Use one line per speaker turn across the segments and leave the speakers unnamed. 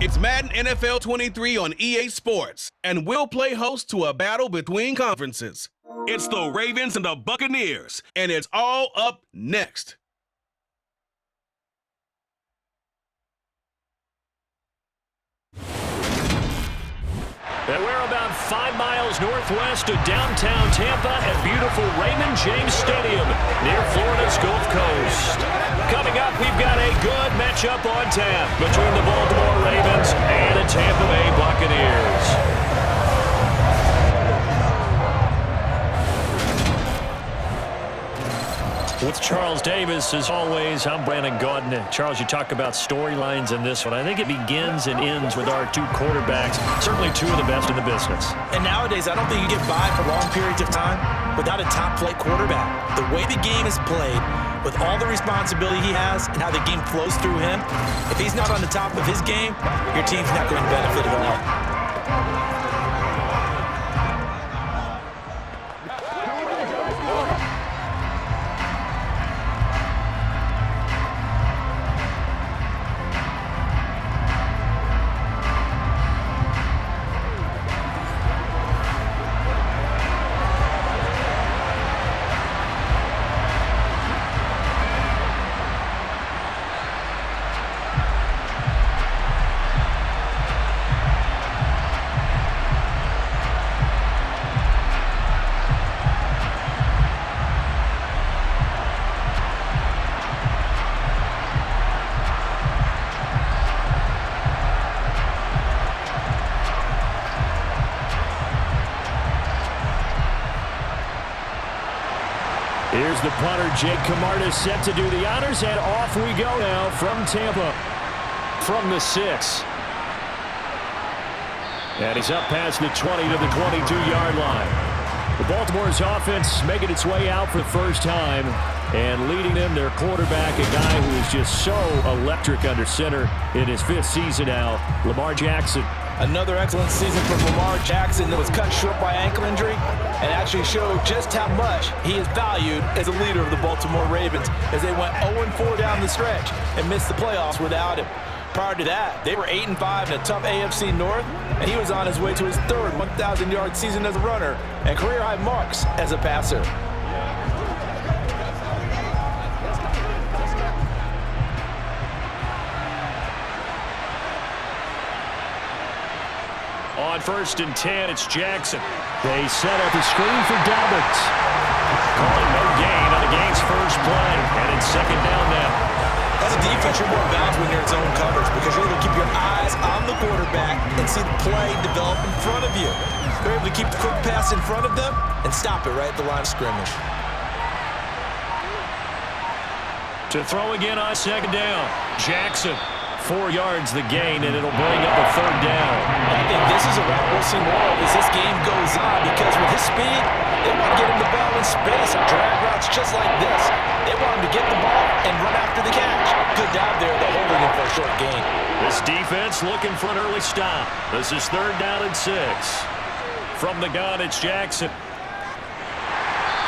It's Madden NFL 23 on EA Sports, and we'll play host to a battle between conferences. It's the Ravens and the Buccaneers, and it's all up next.
And we're about 5 miles northwest of downtown Tampa at beautiful Raymond James Stadium near Florida's Gulf Coast. Coming up, we've got a good matchup on tap between the Baltimore Ravens and the Tampa Bay Buccaneers. With Charles Davis, as always, I'm Brandon Gaudin. Charles, you talk about storylines in this one. I think it begins and ends with our two quarterbacks, certainly two of the best in the business.
And nowadays, I don't think you get by for long periods of time without a top-flight quarterback. The way the game is played, with all the responsibility he has and how the game flows through him, if he's not on the top of his game, your team's not going to benefit at all.
Here's the punter, Jake Camarda, set to do the honors, and off we go now from Tampa, from the 6. And he's up past the 20 to the 22-yard line. The Baltimore's offense making its way out for the first time, and leading them, their quarterback, a guy who is just so electric under center in his 5th season now, Lamar Jackson.
Another excellent season from Lamar Jackson that was cut short by ankle injury and actually showed just how much he is valued as a leader of the Baltimore Ravens as they went 0-4 down the stretch and missed the playoffs without him. Prior to that, they were 8-5 in a tough AFC North, and he was on his way to his 3rd 1,000-yard season as a runner and career-high marks as a passer.
On 1st and 10, it's Jackson. They set up a screen for Dalbert. Calling no gain on the game's first play, and it's 2nd down now.
As a defense, you're more balanced when you're in zone coverage because you're able to keep your eyes on the quarterback and see the play develop in front of you. They're able to keep the quick pass in front of them and stop it right at the line of scrimmage.
To throw again on 2nd down, Jackson. 4 yards the gain, and it'll bring up a 3rd down.
I think this is a route we'll see more of as this game goes on because with his speed, they want to get him the ball in space and drag routes just like this. They want him to get the ball and run after the catch. Good job there. They're holding him for a short gain.
This defense looking for an early stop. This is 3rd down and 6. From the gun, it's Jackson.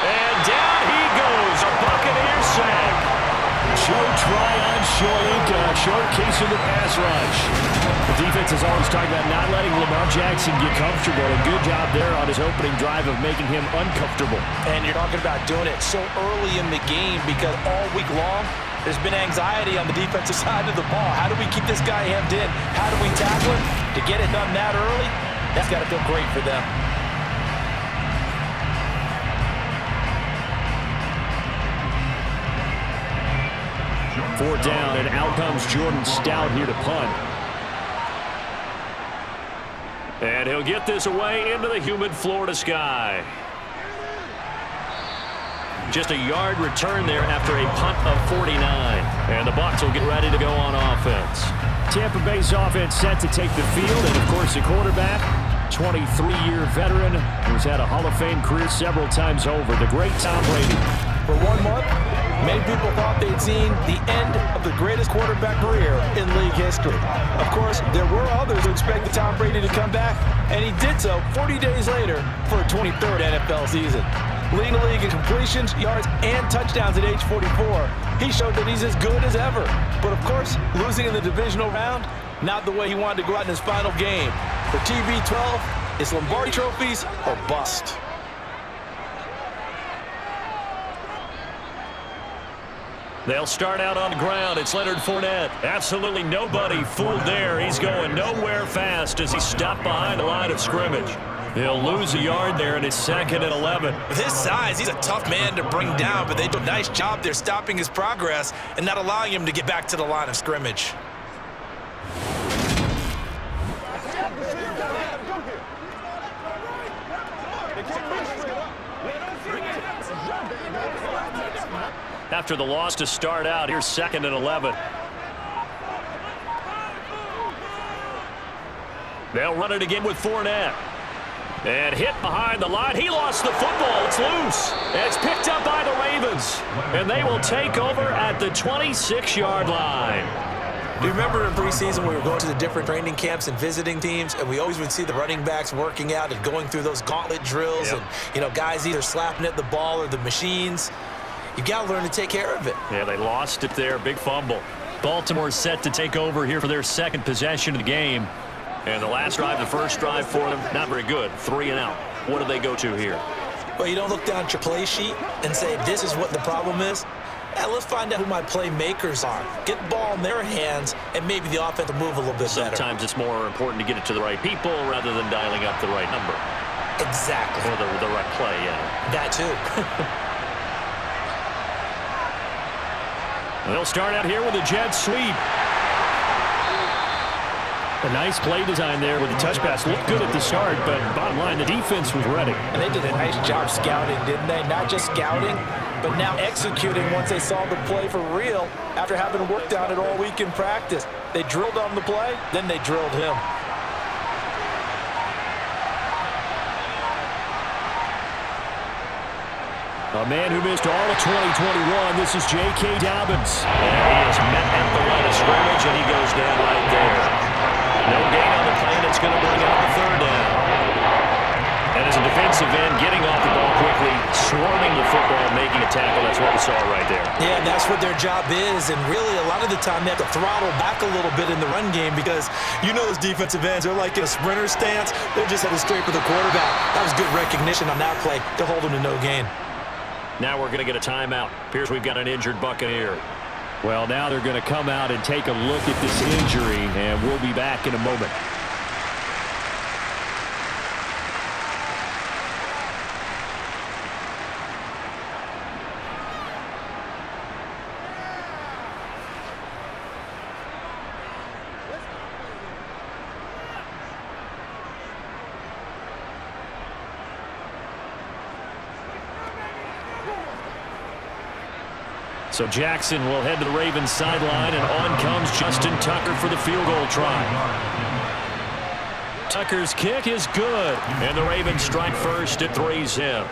And down he goes. A Buccaneer sack. Joe Tryon showcasing the pass rush. The defense is always talking about not letting Lamar Jackson get comfortable. A good job there on his opening drive of making him uncomfortable.
And you're talking about doing it so early in the game because all week long, there's been anxiety on the defensive side of the ball. How do we keep this guy hemmed in? How do we tackle him? To get it done that early, that's got to feel great for them.
Fourth down, and out comes Jordan Stout here to punt. And he'll get this away into the humid Florida sky. Just a yard return there after a punt of 49. And the Bucs will get ready to go on offense. Tampa Bay's offense set to take the field, and of course the quarterback, 23-year veteran who's had a Hall of Fame career several times over, the great Tom Brady.
For 1 month, many people thought they'd seen the end of the greatest quarterback career in league history. Of course, there were others who expected Tom Brady to come back, and he did so 40 days later for a 23rd NFL season. Leading the league in completions, yards, and touchdowns at age 44, he showed that he's as good as ever. But of course, losing in the divisional round Not the way he wanted to go out in his final game. For TB12, it's Lombardi trophies or bust.
They'll start out on the ground. It's Leonard Fournette. Absolutely nobody fooled there. He's going nowhere fast as he stopped behind the line of scrimmage. He'll lose a yard there, and it's 2nd and 11.
With his size, he's a tough man to bring down, but they do a nice job there stopping his progress and not allowing him to get back to the line of scrimmage.
After the loss to start out, here's 2nd and 11. They'll run it again with Fournette. And hit behind the line. He lost the football. It's loose. And it's picked up by the Ravens. And they will take over at the 26-yard line.
Do you remember in preseason we were going to the different training camps and visiting teams, and we always would see the running backs working out and going through those gauntlet drills,
Yep.
and, you know, guys either slapping at the ball or the machines. You got to learn to take care of it.
Yeah, they lost it there. Big fumble. Baltimore set to take over here for their second possession of the game. And the last drive, the first drive for them, not very good. 3 and out. What do they go to here?
Well, you don't look down at your play sheet and say, this is what the problem is. Yeah, let's find out who my playmakers are. Get the ball in their hands, and maybe the offense will move a little bit better.
Sometimes it's more important to get it to the right people rather than dialing up the right number.
Exactly.
Or the right play, yeah.
That too.
They'll start out here with a jet sweep. A nice play design there with the touch pass. Looked good at the start, but bottom line, the defense was ready.
And they did a nice job scouting, didn't they? Not just scouting, but now executing once they saw the play for real after having worked on it all week in practice. They drilled on the play, then they drilled him.
A man who missed all of 2021, this is J.K. Dobbins. And he is met at the line of scrimmage, and he goes down right there. No gain on the play, and it's going to bring out the 3rd down. And as a defensive end, getting off the ball quickly, swarming the football, making a tackle, that's what we saw right there.
Yeah, that's what their job is, and really a lot of the time they have to throttle back a little bit in the run game because you know those defensive ends, they're like in a sprinter stance. They're just headed straight for the quarterback. That was good recognition on that play to hold him to no gain.
Now we're going to get a timeout. Appears we've got an injured Buccaneer. Well, now they're going to come out and take a look at this injury, and we'll be back in a moment. So Jackson will head to the Ravens sideline, and on comes Justin Tucker for the field goal try. Tucker's kick is good, and the Ravens strike first at 3's in.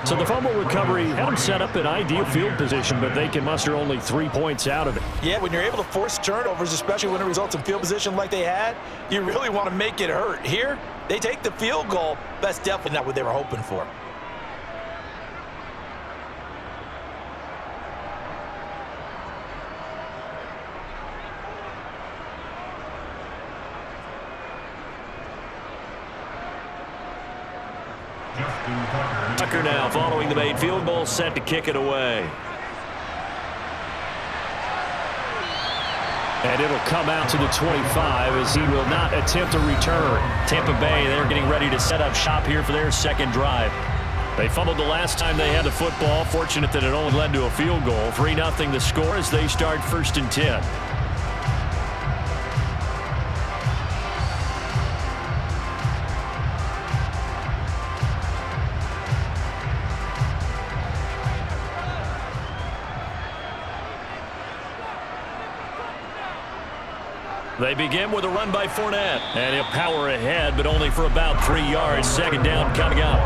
So the fumble recovery had them set up in ideal field position, but they can muster only 3 points out of it.
Yeah, when you're able to force turnovers, especially when it results in field position like they had, you really want to make it hurt. Here, they take the field goal. That's definitely not what they were hoping for.
Tucker now following the made field goal, set to kick it away. And it'll come out to the 25 as he will not attempt a return. Tampa Bay, they're getting ready to set up shop here for their second drive. They fumbled the last time they had the football. Fortunate that it only led to a field goal. 3-0 the score as they start 1st and 10. They begin with a run by Fournette, and he'll power ahead, but only for about 3 yards. 2nd down coming up.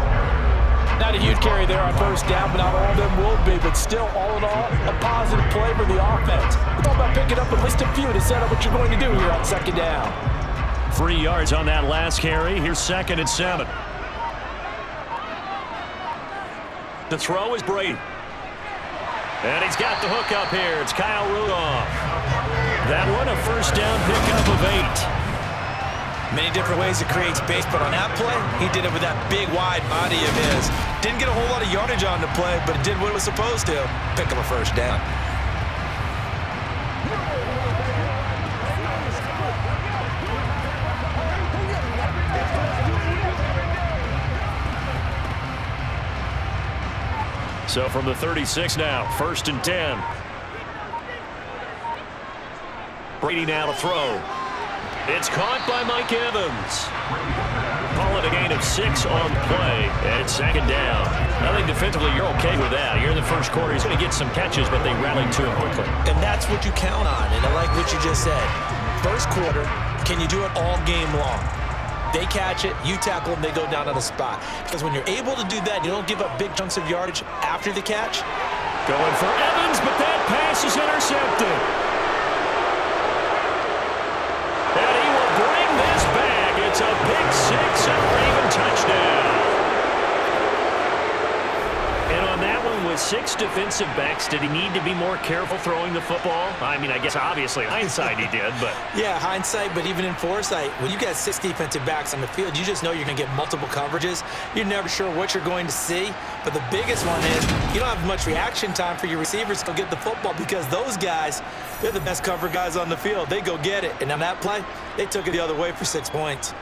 Not a huge carry there on 1st down, but not all of them will be. But still, all in all, a positive play for the offense. It's all about picking up at least a few to set up what you're going to do here on 2nd down.
3 yards on that last carry. Here's 2nd and 7. The throw is Brady. And he's got the hook up here. It's Kyle Rudolph. That one, a first down pickup of 8.
Many different ways to create space, but on that play, he did it with that big, wide body of his. Didn't get a whole lot of yardage on the play, but it did what it was supposed to. Pick up a first down.
So from the 36 now, 1st and 10. Brady now to throw. It's caught by Mike Evans. Call it a gain of 6 on play, and it's 2nd down. I think defensively you're okay with that. Here in the first quarter, he's going to get some catches, but they rallied to him quickly.
And that's what you count on, and I like what you just said. First quarter, can you do it all game long? They catch it, you tackle them, they go down on the spot. Because when you're able to do that, you don't give up big chunks of yardage after the catch.
Going for Evans, but that pass is intercepted. And he will bring this back. It's a big 6 and Raven touchdown. And on that one, with 6 defensive backs, did he need to be more careful throwing the football? I mean, I guess obviously hindsight he did, but...
Yeah, hindsight, but even in foresight, when you got 6 defensive backs on the field, you just know you're going to get multiple coverages. You're never sure what you're going to see. But the biggest one is you don't have much reaction time for your receivers to go get the football because those guys, they're the best cover guys on the field. They go get it. And on that play, they took it the other way for 6 points.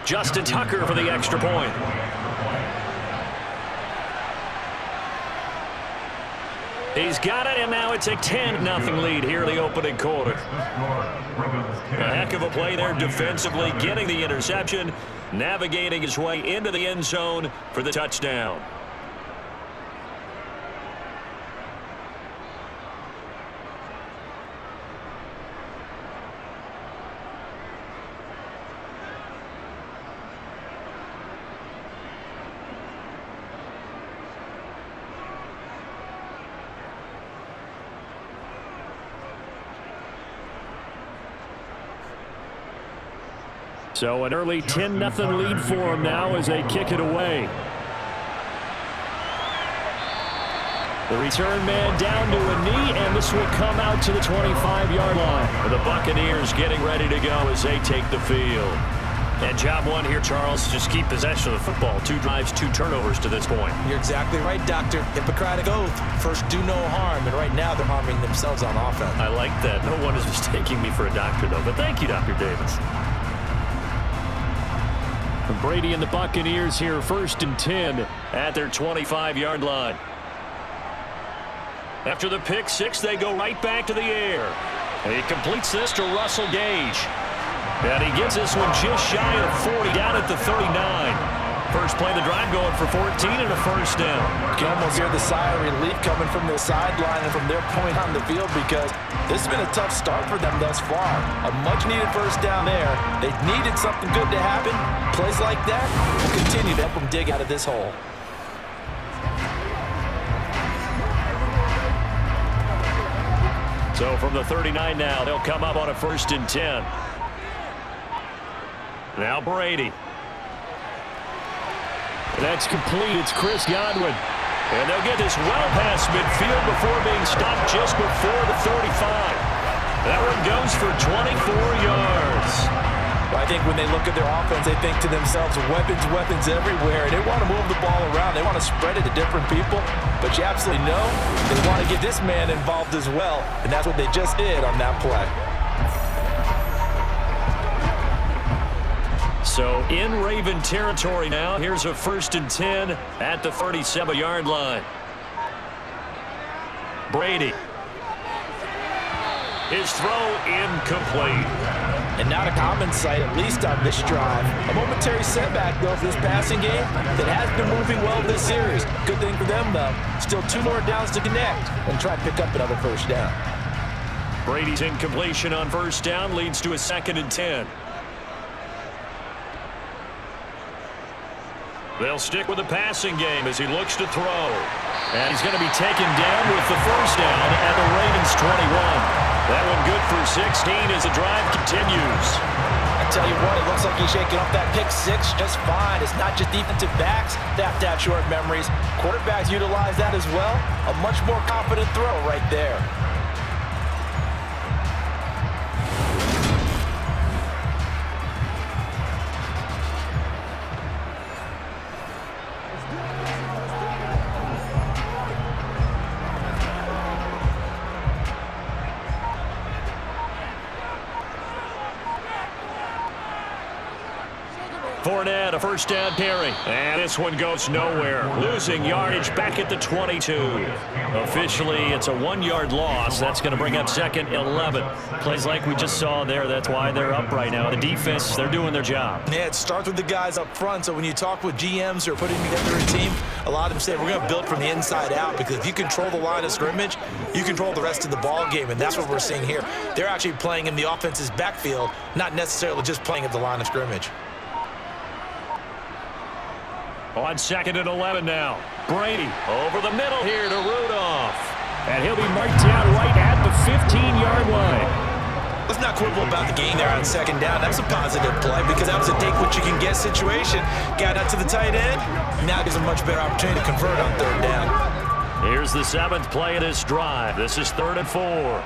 Justin Tucker for the extra point. He's got it, and now it's a 10-0 lead here in the opening quarter. A heck of a play there defensively, getting the interception, navigating his way into the end zone for the touchdown. So an early 10-0 lead for him now as they kick it away. The return man down to a knee, and this will come out to the 25-yard line. The Buccaneers getting ready to go as they take the field. And job one here, Charles, just keep possession of the football. 2 drives, 2 turnovers to this point.
You're exactly right, Doctor. Hippocratic oath. First, do no harm, and right now they're harming themselves on offense.
I like that. No one is mistaking me for a doctor, though. But thank you, Dr. Davis. Brady and the Buccaneers here, 1st and 10 at their 25-yard line. After the pick 6, they go right back to the air. He completes this to Russell Gage. And he gets this one just shy of 40 down at the 39. First play of the drive going for 14 and a first down.
You can almost hear the sigh of relief coming from the sideline and from their point on the field because this has been a tough start for them thus far. A much-needed first down there. They needed something good to happen. Plays like that will continue to help them dig out of this hole.
So from the 39 now, they'll come up on a 1st and 10. Now Brady. That's complete. It's Chris Godwin. And they'll get this well past midfield before being stopped just before the 35. That one goes for 24 yards.
Well, I think when they look at their offense, they think to themselves, weapons everywhere. They want to move the ball around. They want to spread it to different people. But you absolutely know they want to get this man involved as well. And that's what they just did on that play.
So in Raven territory now. Here's a 1st and 10 at the 37-yard line. Brady. His throw incomplete.
And not a common sight, at least on this drive. A momentary setback, though, for this passing game that has been moving well this series. Good thing for them, though. Still 2 more downs to connect and try to pick up another first down.
Brady's incompletion on 1st down leads to a 2nd and 10. They'll stick with the passing game as he looks to throw. And he's going to be taken down with the first down at the Ravens 21. That one good for 16 as the drive continues.
I tell you what, it looks like he's shaking off that pick six just fine. It's not just defensive backs that have to have short memories. Quarterbacks utilize that as well. A much more confident throw right there.
Fournette, a first down carry. And this one goes nowhere. Losing yardage back at the 22. Officially, it's a 1-yard loss. That's going to bring up 2nd and 11. Plays like we just saw there. That's why they're up right now. The defense, they're doing their job.
Yeah, it starts with the guys up front. So when you talk with GMs who are putting together a team, a lot of them say we're going to build from the inside out, because if you control the line of scrimmage, you control the rest of the ball game, and that's what we're seeing here. They're actually playing in the offense's backfield, not necessarily just playing at the line of scrimmage.
On 2nd and 11 now. Brady over the middle here to Rudolph. And he'll be marked down right at the 15-yard line.
Let's not quibble about the gain there on 2nd down. That's a positive play, because that was a take-what-you-can-get situation. Got out to the tight end. Now gives a much better opportunity to convert on 3rd down.
Here's the 7th play of this drive. This is 3rd and 4.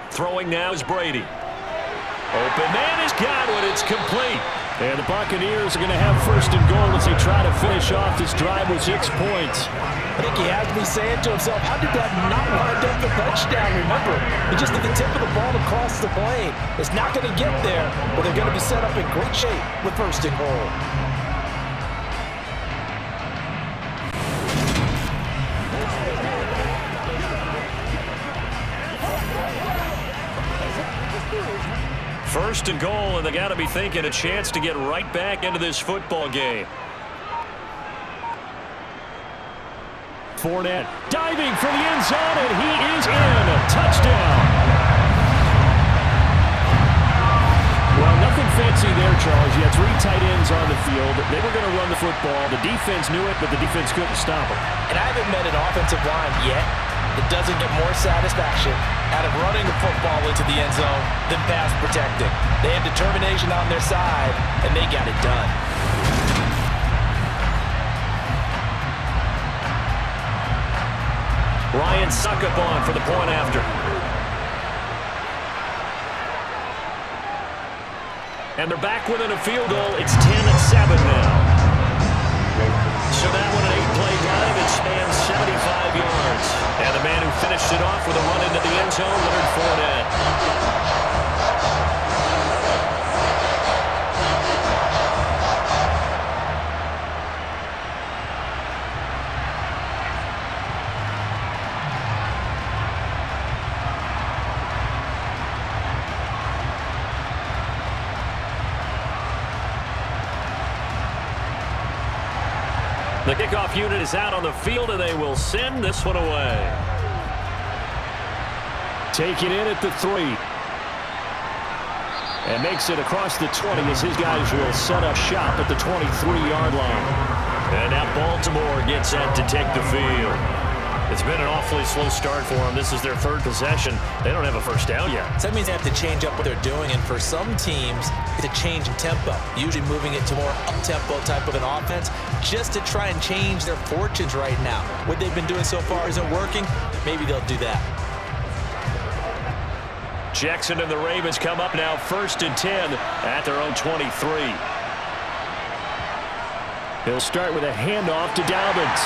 Throwing now is Brady. Open man has got it. It's complete. And the Buccaneers are going to have 1st and goal as they try to finish off this drive with 6 points.
I think he has to be saying to himself, how did that not wind up a touchdown? Remember, he just hit the tip of the ball across the plane. It's not going to get there, but they're going to be set up in great shape with 1st and goal.
First and goal, and they got to be thinking a chance to get right back into this football game. Fournette diving for the end zone, and he is in. Touchdown. Well, nothing fancy there, Charles. You had 3 tight ends on the field. They were going to run the football. The defense knew it, but the defense couldn't stop it.
And I haven't met an offensive line yet that doesn't get more satisfaction out of running the football into the end zone than pass protecting. They had determination on their side, and they got it done.
Ryan Succopon for the point after. And they're back within a field goal. It's 10-7 now. So that one, an 8-play drive. It spans 75 yards. And the man who finished it off with a run into the end zone, Leonard Fournette. The kickoff unit is out on the field, and they will send this one away. Taking it at the 3. And makes it across the 20 as his guys will set up shop at the 23-yard line. And now Baltimore gets set to take the field. It's been an awfully slow start for them. This is their 3rd possession. They don't have a first down yet.
So that means they have to change up what they're doing, and for some teams, it's a change in tempo, usually moving it to more up-tempo type of an offense, just to try and change their fortunes right now. What they've been doing so far isn't working. Maybe they'll do that.
Jackson and the Ravens come up now 1st and 10 at their own 23. He'll start with a handoff to Dobbins.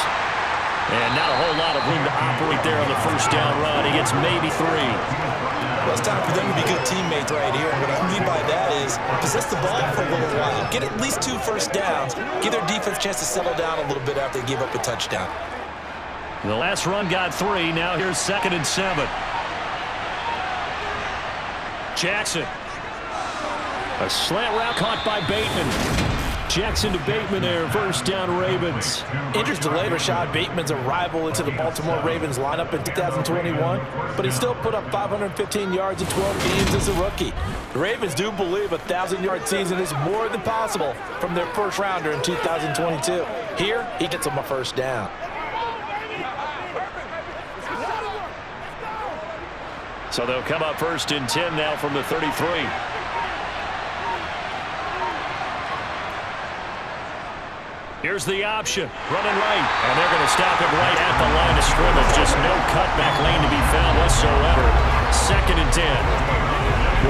And not a whole lot of room to operate there on the first down run. He gets maybe 3.
Well, it's time for them to be good teammates right here. And what I mean by that is possess the ball for a little while. Get at least 2 first downs. Give their defense a chance to settle down a little bit after they give up a touchdown.
The last run got 3. Now here's 2nd and 7. Jackson. A slant route caught by Bateman. Jackson to Bateman there, first down Ravens.
Injuries delayed Rashad Bateman's arrival into the Baltimore Ravens lineup in 2021, but he still put up 515 yards in 12 games as a rookie. The Ravens do believe a 1,000-yard season is more than possible from their first rounder in 2022. Here, he gets them a first down.
So they'll come up 1st and 10 now from the 33. Here's the option, running right, and they're going to stop him right at the line of scrimmage. Just no cutback lane to be found whatsoever. 2nd and 10.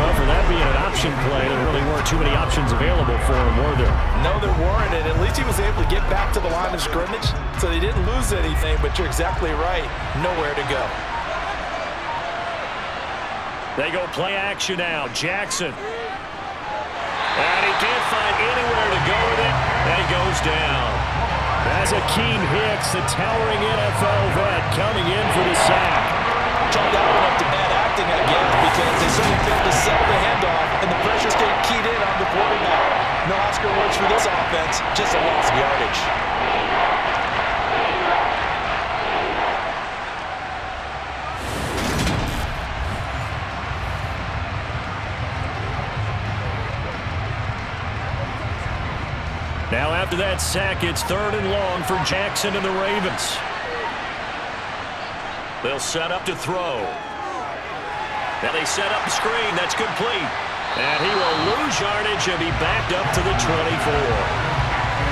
Well, for that being an option play, there really weren't too many options available for him, were there?
No, there weren't, and at least he was able to get back to the line of scrimmage, so they didn't lose anything, but you're exactly right, nowhere to go.
They go play action now. Jackson. And he can't find anywhere to go with it, and he goes down. That's Akeem Hicks, the towering NFL vet, coming in for the sack.
Chalk that one up to bad acting, I guess, because they certainly failed to sell the handoff, and the pressure stayed keyed in on the quarterback. No Oscar awards for this offense, just a loss of yardage.
Now after that sack, it's 3rd and long for Jackson and the Ravens. They'll set up to throw. Now they set up the screen. That's complete. And he will lose yardage and be backed up to the 24.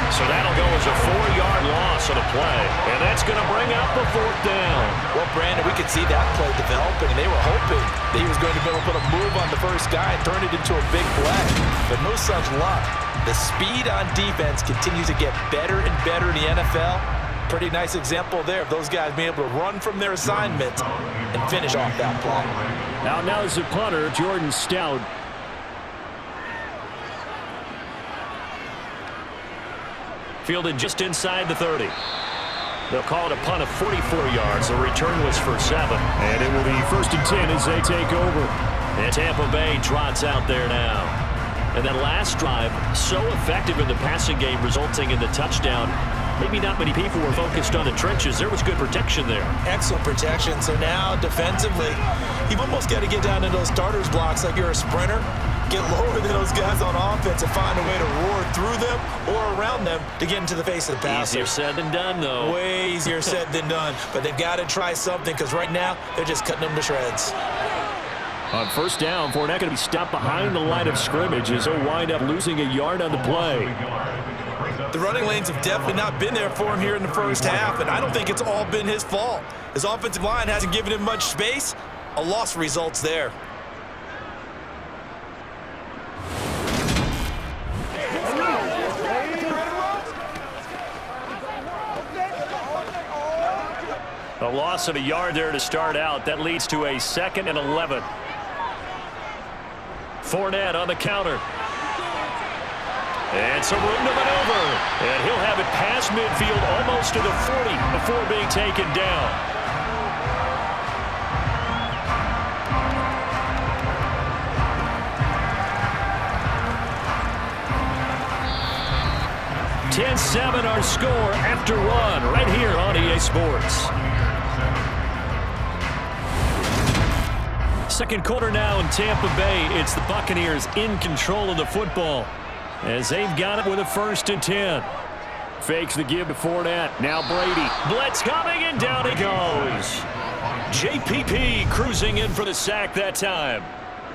So that'll go as a 4-yard loss on a play. And that's going to bring up the 4th down.
Well, Brandon, we could see that play developing, and they were hoping that he was going to be able to put a move on the first guy and turn it into a big play. But no such luck. The speed on defense continues to get better and better in the NFL. Pretty nice example there of those guys being able to run from their assignment and finish off that play.
Now is the punter, Jordan Stout. Fielded just inside the 30. They'll call it a punt of 44 yards. The return was for 7. And it will be 1st and 10 as they take over. And Tampa Bay trots out there now. And that last drive, so effective in the passing game, resulting in the touchdown. Maybe not many people were focused on the trenches. There was good protection there.
Excellent protection. So now, defensively, you've almost got to get down into those starters blocks like you're a sprinter. Get lower than those guys on offense and find a way to roar through them or around them to get into the face of the passer.
Easier said than done, though.
Way easier said than done. But they've got to try something because right now, they're just cutting them to shreds.
On 1st down, Fournette going to be stopped behind the line of scrimmage as he'll wind up losing a yard on the play.
The running lanes have definitely not been there for him here in the first half, and I don't think it's all been his fault. His offensive line hasn't given him much space. A loss results there.
A loss of a yard there to start out. That leads to a 2nd and 11. Fournette on the counter. And some room to maneuver. And he'll have it past midfield almost to the 40 before being taken down. (10-7) our score after 1 right here on EA Sports. Second quarter now in Tampa Bay. It's the Buccaneers in control of the football as they've got it with a 1st and 10. Fakes the give to Fournette. Now Brady. Blitz coming, and down he goes. JPP cruising in for the sack that time.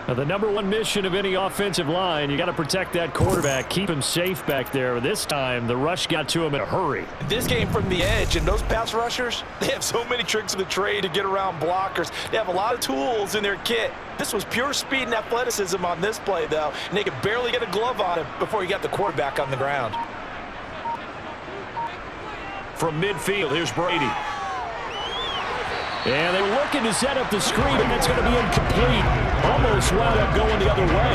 Now, the #1 mission of any offensive line, you got to protect that quarterback, keep him safe back there. This time, the rush got to him in a hurry.
This game from the edge, and those pass rushers, they have so many tricks of the trade to get around blockers. They have a lot of tools in their kit. This was pure speed and athleticism on this play, though, and they could barely get a glove on him before he got the quarterback on the ground.
From midfield, here's Brady. And they were looking to set up the screen, and that's going to be incomplete. Almost wound up going the other way.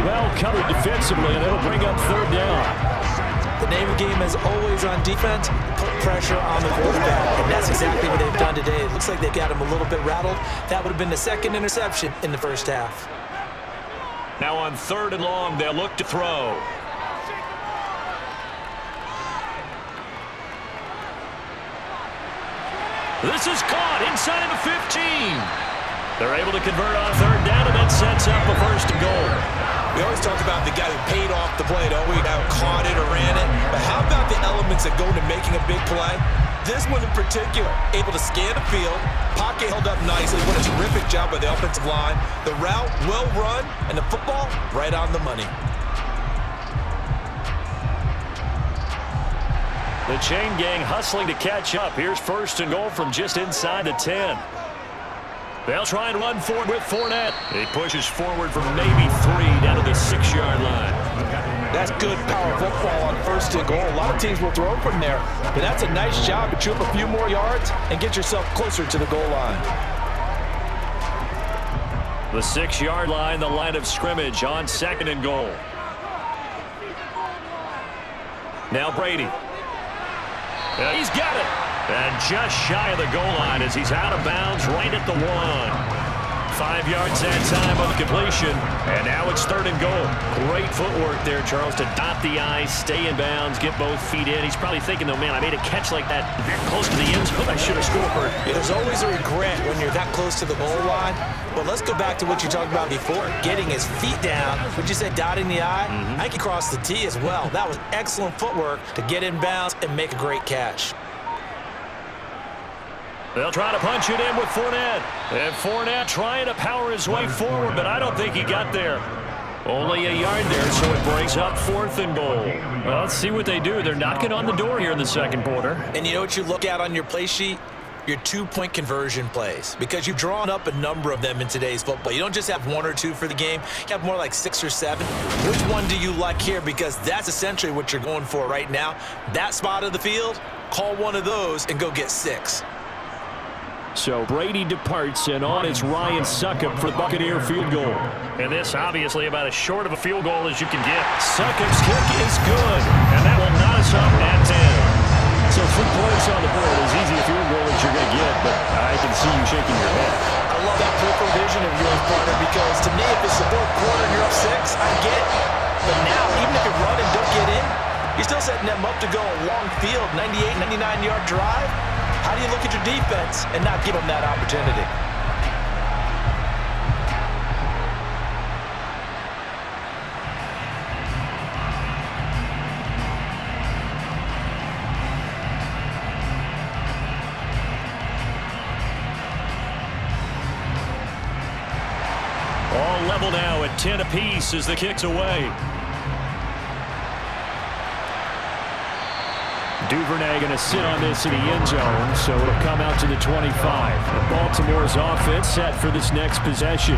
Well covered defensively, and it'll bring up 3rd down.
The name of the game is always on defense, put pressure on the quarterback, and that's exactly what they've done today. It looks like they've got him a little bit rattled. That would have been the 2nd interception in the first half.
Now on 3rd and long, they'll look to throw. This is caught inside of the 15. They're able to convert on 3rd down, and that sets up a 1st and goal.
We always talk about the guy who paid off the play, don't we? Now caught it or ran it. But how about the elements that go into making a big play? This one in particular, able to scan the field, pocket held up nicely. What a terrific job by the offensive line. The route, well run, and the football, right on the money.
The chain gang hustling to catch up. Here's first and goal from just inside the 10. They'll try and run forward with Fournette. He pushes forward for maybe 3 down to the 6-yard line.
That's good power football on first and goal. A lot of teams will throw from there, but that's a nice job to troop a few more yards and get yourself closer to the goal line.
The 6-yard line, the line of scrimmage on second and goal. Now Brady. He's got it. And just shy of the goal line as he's out of bounds right at the 1. 5 yards that time on the completion. And now it's third and goal. Great footwork there, Charles, to dot the I, stay in bounds, get both feet in. He's probably thinking, though, man, I made a catch like that that close to the end zone. I should have scored.
Yeah, there's always a regret when you're that close to the goal line. But let's go back to what you talked about before, getting his feet down. Would you say dotting the I? I can cross the T as well. That was excellent footwork to get in bounds and make a great catch.
They'll try to punch it in with Fournette. And Fournette trying to power his way forward, but I don't think he got there. Only a yard there, so it brings up fourth and goal. Well, let's see what they do. They're knocking on the door here in the second quarter.
And you know what you look at on your play sheet? Your 2-point conversion plays, because you've drawn up a number of them in today's football. You don't just have 1 or 2 for the game. You have more like 6 or 7. Which one do you like here? Because that's essentially what you're going for right now. That spot of the field, call one of those and go get 6.
So Brady departs, and on is Ryan Succop for the Buccaneer field goal. And this obviously about as short of a field goal as you can get. Succop's kick is good, and that will knot us up at 10. So 3 points on the board, as easy a field goal as you're going to get, but I can see you shaking your head.
I love that peripheral vision of yours, partner, because to me, if it's the fourth quarter and you're up 6, I get it. But now, even if you run and don't get in, you're still setting them up to go a long field, 98, 99-yard drive. How do you look at your defense and not give them that opportunity?
All level now at 10 apiece as the kick's away. Duvernay going to sit on this in the end zone, so it'll come out to the 25. Baltimore's offense set for this next possession.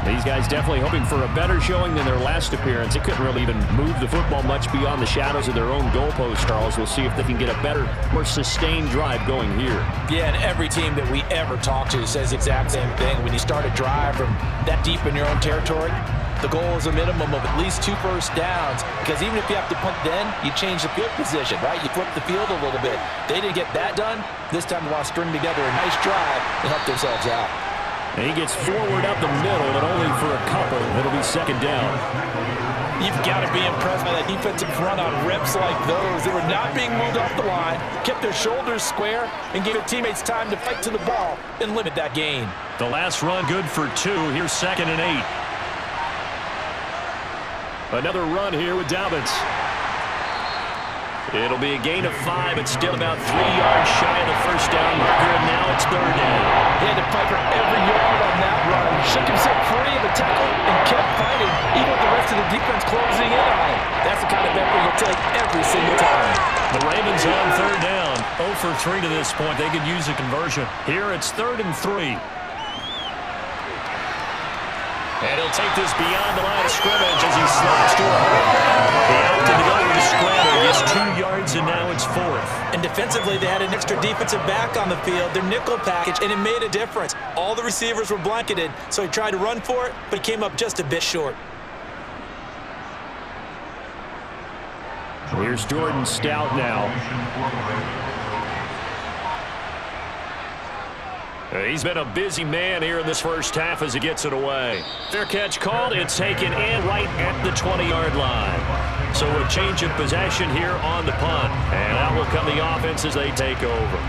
These guys definitely hoping for a better showing than their last appearance. They couldn't really even move the football much beyond the shadows of their own goalpost, Charles. We'll see if they can get a better, more sustained drive going here.
Yeah, and every team that we ever talk to says the exact same thing. When you start a drive from that deep in your own territory, the goal is a minimum of at least 2 first downs, because even if you have to punt then, you change the field position, right? You flip the field a little bit. They didn't get that done. This time they want to string together a nice drive and help themselves out.
And he gets forward up the middle, but only for a couple. It'll be second down.
You've got to be impressed by that defensive front on reps like those. They were not being moved off the line, kept their shoulders square, and gave their teammates time to fight to the ball and limit that gain.
The last run good for 2. Here's second and 8. Another run here with Dobbins. It'll be a gain of 5. It's still about 3 yards shy of the first down marker, and now it's third down.
He had to fight for every yard on that run. Shook himself free of the tackle and kept fighting, even with the rest of the defense closing in on him. That's the kind of effort he'll take every single time.
The Ravens on third down. 0 for 3 to this point. They could use a conversion. Here it's 3rd and 3. And he'll take this beyond the line of scrimmage as he slides to a hole. He opted to go with a scramble. Gets 2 yards, and now it's 4th.
And defensively, they had an extra defensive back on the field, their nickel package, and it made a difference. All the receivers were blanketed, so he tried to run for it, but he came up just a bit short.
Here's Jordan Stout now. He's been a busy man here in this first half as he gets it away. Fair catch called. It's taken in right at the 20-yard line. So a change of possession here on the punt. And out will come the offense as they take over.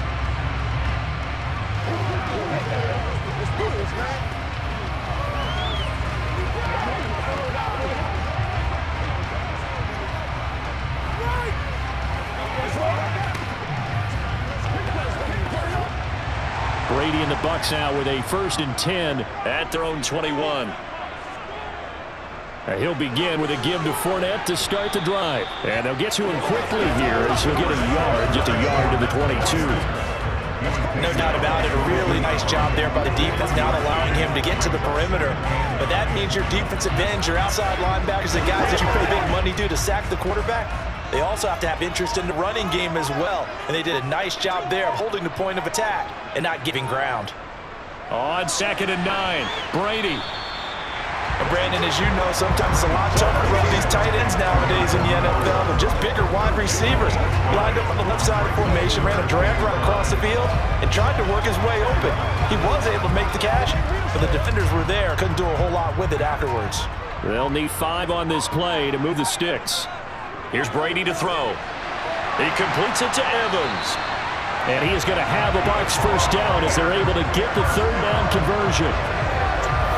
Brady and the Bucs now with a 1st and 10 at their own 21. He'll begin with a give to Fournette to start the drive. And they'll get to him quickly here as he'll get a yard, just a yard to the 22.
No doubt about it. A really nice job there by the defense, not allowing him to get to the perimeter. But that means your defensive ends, your outside linebackers, the guys that you pay big money to sack the quarterback, they also have to have interest in the running game as well. And they did a nice job there of holding the point of attack and not giving ground.
On 2nd and 9, Brady.
And Brandon, as you know, sometimes it's a lot tougher to run these tight ends nowadays in the NFL than just bigger wide receivers. Lined up on the left side of the formation, ran a drag run across the field, and tried to work his way open. He was able to make the catch, but the defenders were there. Couldn't do a whole lot with it afterwards.
They'll need 5 on this play to move the sticks. Here's Brady to throw. He completes it to Evans. And he is going to have a Bucs first down as they're able to get the 3rd down conversion.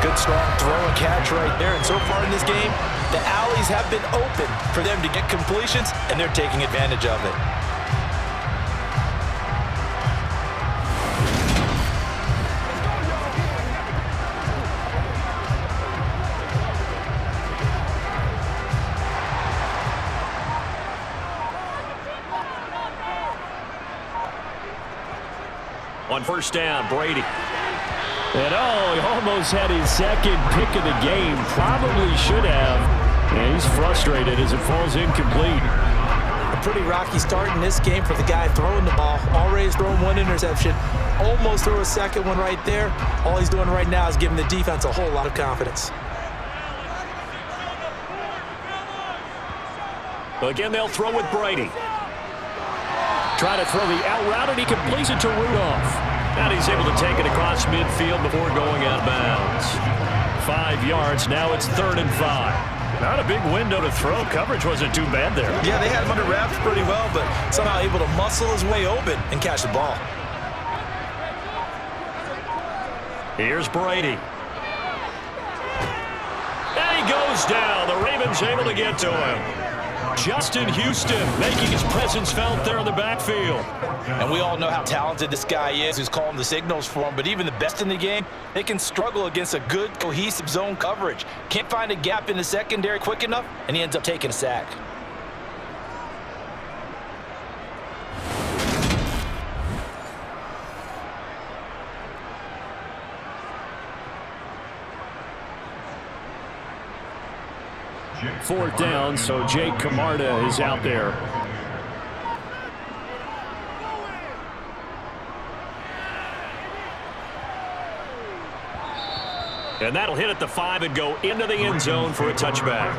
Good strong throw and catch right there. And so far in this game, the alleys have been open for them to get completions, and they're taking advantage of it.
On 1st down, Brady. And he almost had his 2nd pick of the game. Probably should have. And he's frustrated as it falls incomplete.
A pretty rocky start in this game for the guy throwing the ball. Already thrown 1 interception. Almost threw a 2nd one right there. All he's doing right now is giving the defense a whole lot of confidence.
Again, they'll throw with Brady. Try to throw the out route, and he completes it to Rudolph. And he's able to take it across midfield before going out of bounds. 5 yards. Now it's 3rd and 5. Not a big window to throw. Coverage wasn't too bad there.
Yeah, they had him under wraps pretty well, but somehow able to muscle his way open and catch the ball.
Here's Brady. And he goes down. The Ravens able to get to him. Justin Houston making his presence felt there in the backfield.
And we all know how talented this guy is, who's calling the signals for him. But even the best in the game, they can struggle against a good, cohesive zone coverage. Can't find a gap in the secondary quick enough, and he ends up taking a sack.
Fourth down, so Jake Camarda is out there. And that'll hit at the 5 and go into the end zone for a touchback.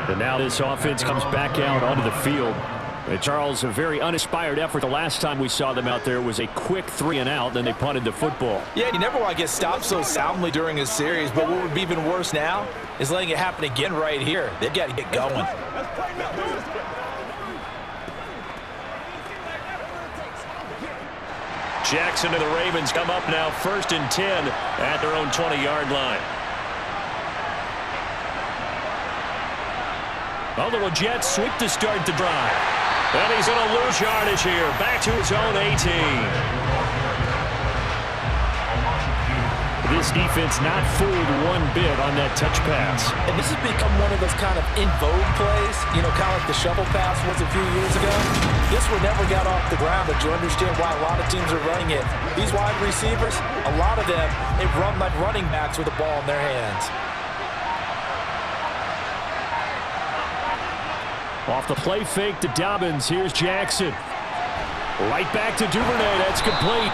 And now this offense comes back out onto the field. And Charles, a very uninspired effort. The last time we saw them out there was a quick 3 and out, then they punted the football.
Yeah, you never want to get stopped so soundly during a series, but what would be even worse now is letting it happen again right here. They've got to get going.
Jackson and the Ravens come up now 1st and 10 at their own 20-yard line. A little jet sweep to start the drive. And he's going to lose yardage here. Back to his own 18. This defense not fooled one bit on that touch pass.
And this has become one of those kind of in vogue plays, you know, kind of like the shovel pass was a few years ago. This one never got off the ground, but you understand why a lot of teams are running it. These wide receivers, a lot of them, they run like running backs with the ball in their hands.
Off the play fake to Dobbins. Here's Jackson. Right back to Duvernay. That's complete.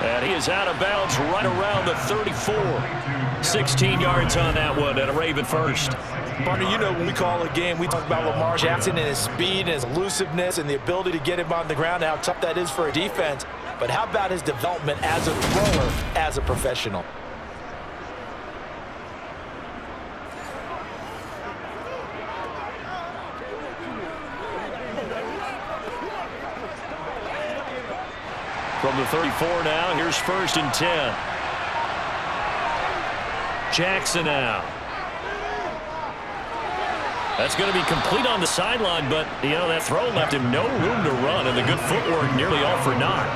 And he is out of bounds right around the 34. 16 yards on that one and a Raven first.
Barney, you know when we call a game, we talk about Lamar Jackson and his speed and his elusiveness and the ability to get him on the ground and how tough that is for a defense. But how about his development as a thrower, as a professional?
From the 34 now, here's 1st and 10. Jackson now. That's going to be complete on the sideline, but, you know, that throw left him no room to run, and the good footwork nearly all for naught.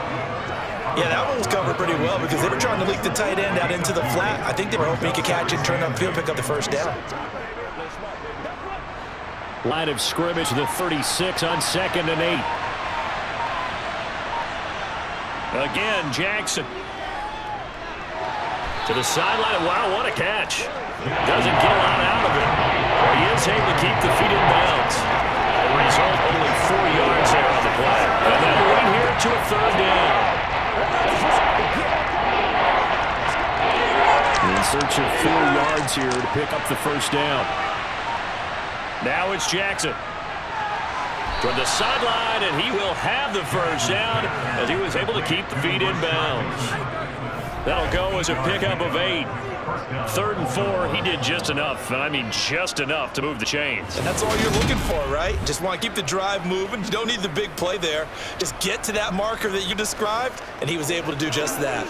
Yeah, that one was covered pretty well because they were trying to leak the tight end out into the flat. I think they were hoping he could catch it, turn upfield, pick up the 1st down.
Line of scrimmage, the 36 on 2nd and 8. Again, Jackson. To the sideline. Wow, what a catch. Doesn't get a lot out of it. But he is able to keep the feet in bounds. The result, only 4 yards there on the play. And then right here to a 3rd down. In search of 4 yards here to pick up the 1st down. Now it's Jackson. From the sideline, and he will have the 1st down as he was able to keep the feet in bounds. That'll go as a pickup of 8. 3rd and 4, he did just enough, and I mean just enough to move the chains.
And that's all you're looking for, right? Just want to keep the drive moving. You don't need the big play there. Just get to that marker that you described, and he was able to do just that.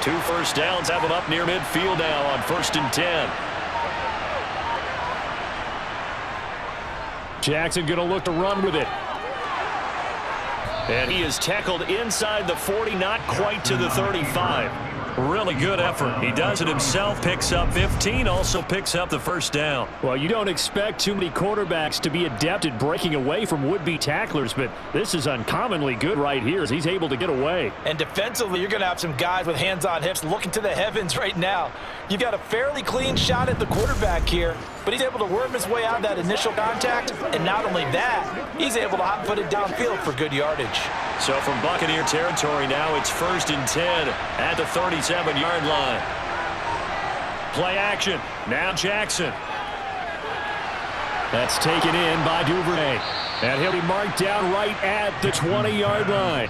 Two 1st downs have him up near midfield now on 1st and 10. Jackson going to look to run with it. And he is tackled inside the 40, not quite to the 35. Really good effort. He does it himself, picks up 15, also picks up the 1st down. Well, you don't expect too many quarterbacks to be adept at breaking away from would-be tacklers, but this is uncommonly good right here as he's able to get away.
And defensively, you're going to have some guys with hands on hips looking to the heavens right now. You've got a fairly clean shot at the quarterback here, but he's able to worm his way out of that initial contact, and not only that, he's able to hot-foot it downfield for good yardage.
So from Buccaneer territory now, it's 1st and 10 at the 37-yard line. Play action. Now Jackson. That's taken in by Duvernay. And he'll be marked down right at the 20-yard line.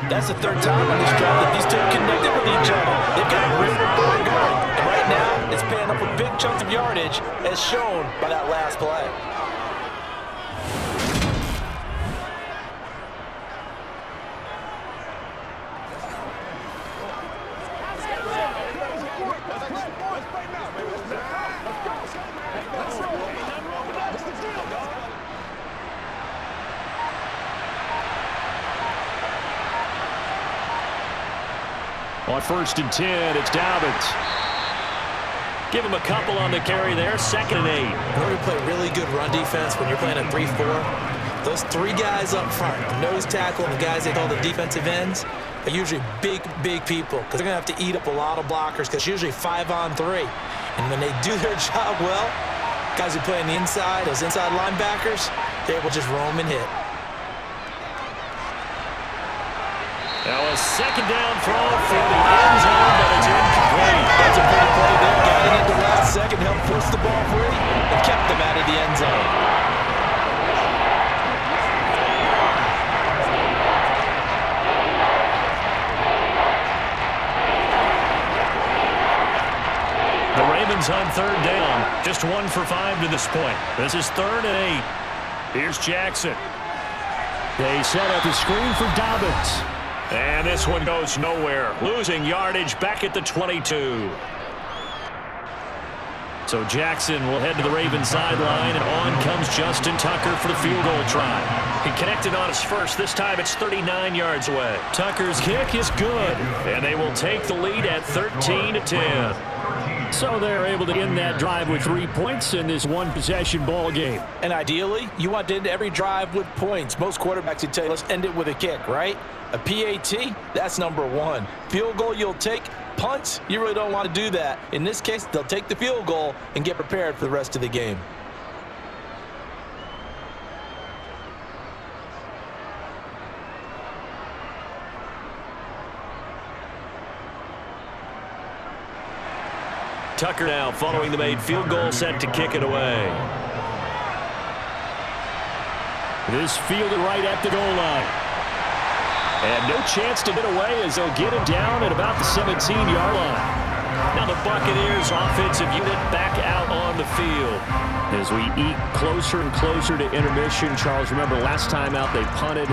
That's the 3rd time on this drive that these two are connected with each other. They've got a real rapport going. And right now, it's paying up with big chunks of yardage, as shown by that last play.
On 1st and 10, it's Dobbins. Give him a couple on the carry there, 2nd and 8.
In order to play really good run defense when you're playing a 3-4, those 3 guys up front, the nose tackle and the guys they call the defensive ends, are usually big people because they're going to have to eat up a lot of blockers because it's usually 5-on-3. And when they do their job well, guys who play on the inside, those inside linebackers, they're able to just roam and hit.
Now a 2nd down throw for the end zone, but it's incomplete.
That's a pretty play there. Got it into last second, helped force the ball free, and kept them out of the end zone.
The Ravens on 3rd down, just 1 for 5 to this point. This is 3rd and 8. Here's Jackson. They set up a screen for Dobbins. And this one goes nowhere. Losing yardage back at the 22. So Jackson will head to the Ravens sideline, and on comes Justin Tucker for the field goal try. He connected on his first. This time it's 39 yards away. Tucker's kick is good, and they will take the lead at 13-10. So they're able to end that drive with 3 points in this one-possession ball game.
And ideally, you want to end every drive with points. Most quarterbacks would tell you, let's end it with a kick, right? A PAT, that's number 1. Field goal you'll take. Punts, you really don't want to do that. In this case, they'll take the field goal and get prepared for the rest of the game.
Tucker now following the made field goal, set to kick it away. This fielded right at the goal line. And no chance to get away as they'll get him down at about the 17-yard line. Now the Buccaneers offensive unit back out on the field. As we eat closer and closer to intermission, Charles, remember last time out they punted.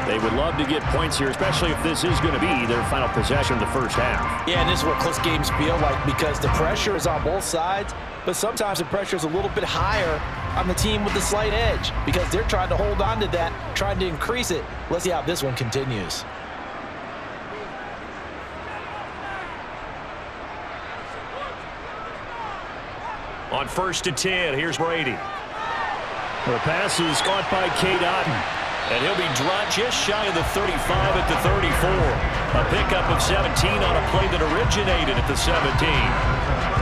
They would love to get points here, especially if this is going to be their final possession of the first half.
Yeah, and this is what close games feel like because the pressure is on both sides, but sometimes the pressure is a little bit higher on the team with the slight edge because they're trying to hold on to that, trying to increase it. Let's see how this one continues.
On 1st and 10, here's Brady. The pass is caught by Cade Otton. And he'll be dropped just shy of the 35 at the 34. A pickup of 17 on a play that originated at the 17.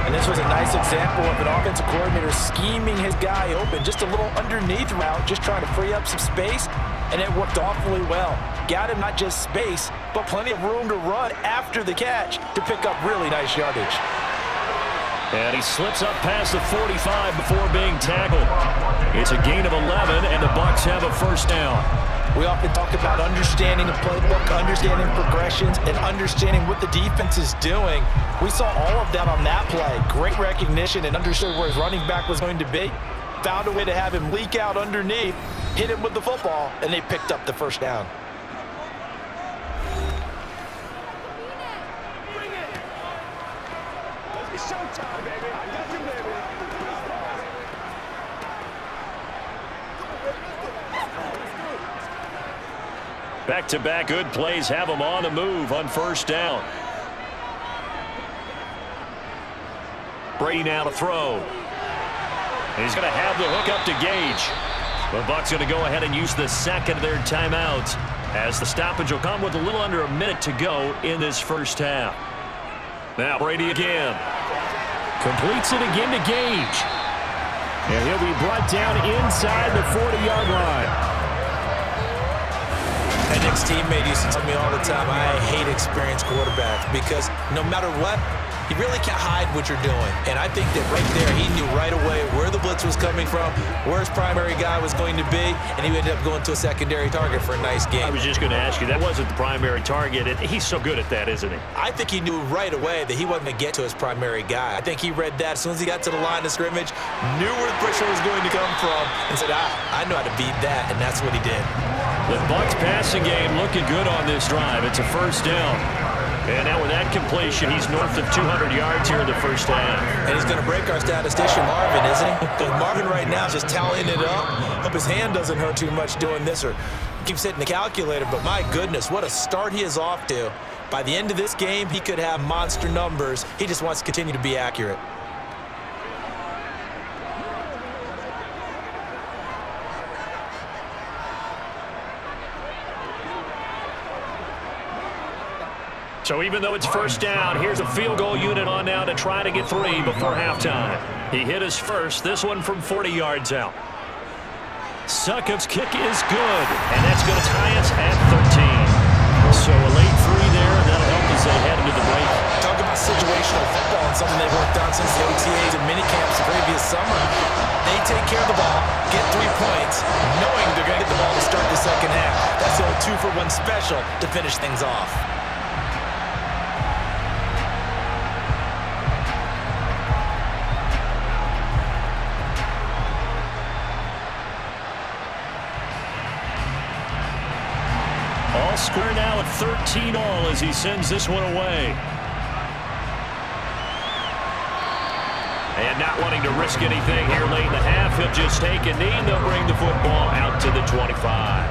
And this was a nice example of an offensive coordinator scheming his guy open. Just a little underneath route, just trying to free up some space. And it worked awfully well. Got him not just space, but plenty of room to run after the catch to pick up really nice yardage.
And he slips up past the 45 before being tackled. It's a gain of 11, and the Bucs have a first down.
We often talk about understanding the playbook, understanding progressions, and understanding what the defense is doing. We saw all of that on that play. Great recognition and understood where his running back was going to be. Found a way to have him leak out underneath, hit him with the football, and they picked up the first down.
Showtime, baby. I got you, baby.
Back-to-back good plays have him on the move on first down. Brady now to throw. He's going to have the hook up to Gage. The Bucs going to go ahead and use the second of their timeouts as the stoppage will come with a little under a minute to go in this first half. Now Brady again. Completes it again to Gage. And he'll be brought down inside the 40-yard line.
An ex-teammate used to tell me all the time, I hate experienced quarterbacks because no matter what, you really can't hide what you're doing. And I think that right there, he knew right away where the blitz was coming from, where his primary guy was going to be, and he ended up going to a secondary target for a nice game.
I was just going to ask you, that wasn't the primary target. He's so good at that, isn't he?
I think he knew right away that he wasn't going to get to his primary guy. I think he read that as soon as he got to the line of scrimmage, knew where the pressure was going to come from, and said, I know how to beat that, and that's what he did.
The Bucs passing game looking good on this drive. It's a first down. And now with that completion, he's north of 200 yards here in the first half.
And he's going to break our statistician, Marvin, isn't he? Because Marvin right now is just tallying it up. Hope his hand doesn't hurt too much doing this or keeps hitting the calculator. But my goodness, what a start he is off to. By the end of this game, he could have monster numbers. He just wants to continue to be accurate.
So even though it's first down, here's a field goal unit on now to try to get 3 before halftime. He hit his first, this one from 40 yards out. Succop's kick is good, and that's going to tie us at 13. So a late 3 there, and that'll help as they head into the break.
Talk about situational football and something they've worked on since the OTAs and minicamps the previous summer. They take care of the ball, get 3 points, knowing they're going to get the ball to start the second half. That's the old 2-for-1 special to finish things off.
All square now at 13 all as he sends this one away. And not wanting to risk anything here late in the half, he'll just take a knee and they'll bring the football out to the 25.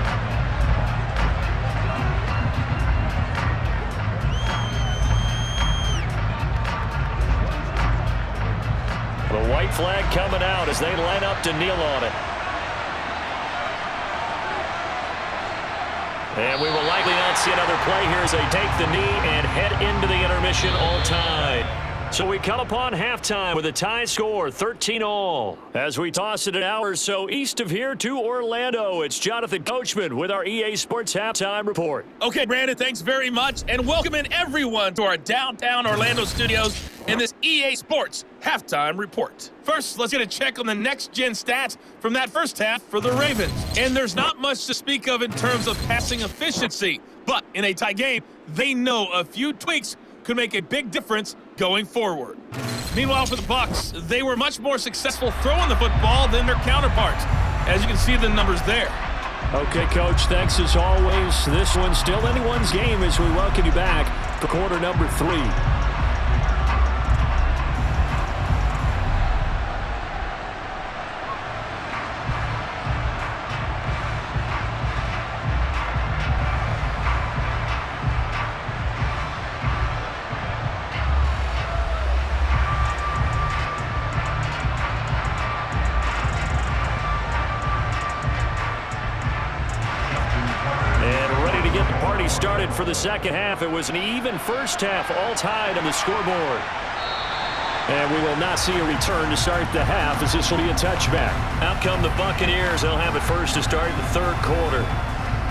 The white flag coming out as they line up to kneel on it. And we will likely not see another play here as they take the knee and head into the intermission all tied. So we come upon halftime with a tie score, 13-all. As we toss it an hour or so east of here to Orlando, it's Jonathan Coachman with our EA Sports Halftime Report.
Okay, Brandon, thanks very much, and welcome in everyone to our downtown Orlando studios in this EA Sports Halftime Report. First, let's get a check on the next-gen stats from that first half for the Ravens. And there's not much to speak of in terms of passing efficiency, but in a tie game, they know a few tweaks could make a big difference going forward. Meanwhile, for the Bucs, they were much more successful throwing the football than their counterparts, as you can see the numbers there.
Okay, Coach, thanks as always. This one's still anyone's game as we welcome you back for quarter number 3. started for the second half. It was an even first half, all tied on the scoreboard. And we will not see a return to start the half, as this will be a touchback. Out come the Buccaneers. They'll have it first to start the third quarter.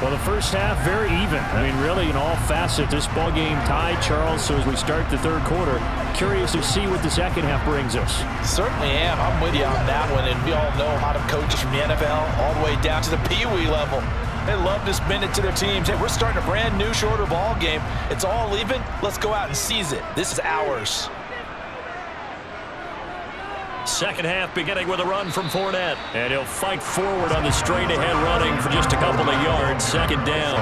Well, the first half, very even. I mean, really, in all facets, this ball game tied, Charles. So as we start the third quarter, curious to see what the second half brings us.
Certainly am. I'm with you on that one. And we all know a lot of coaches from the NFL all the way down to the Pee-wee level. They love to spin it to their teams. Hey, we're starting a brand new, shorter ball game. It's all even. Let's go out and seize it. This is ours.
Second half beginning with a run from Fournette. And he'll fight forward on the straight-ahead running for just a couple of yards. Second down.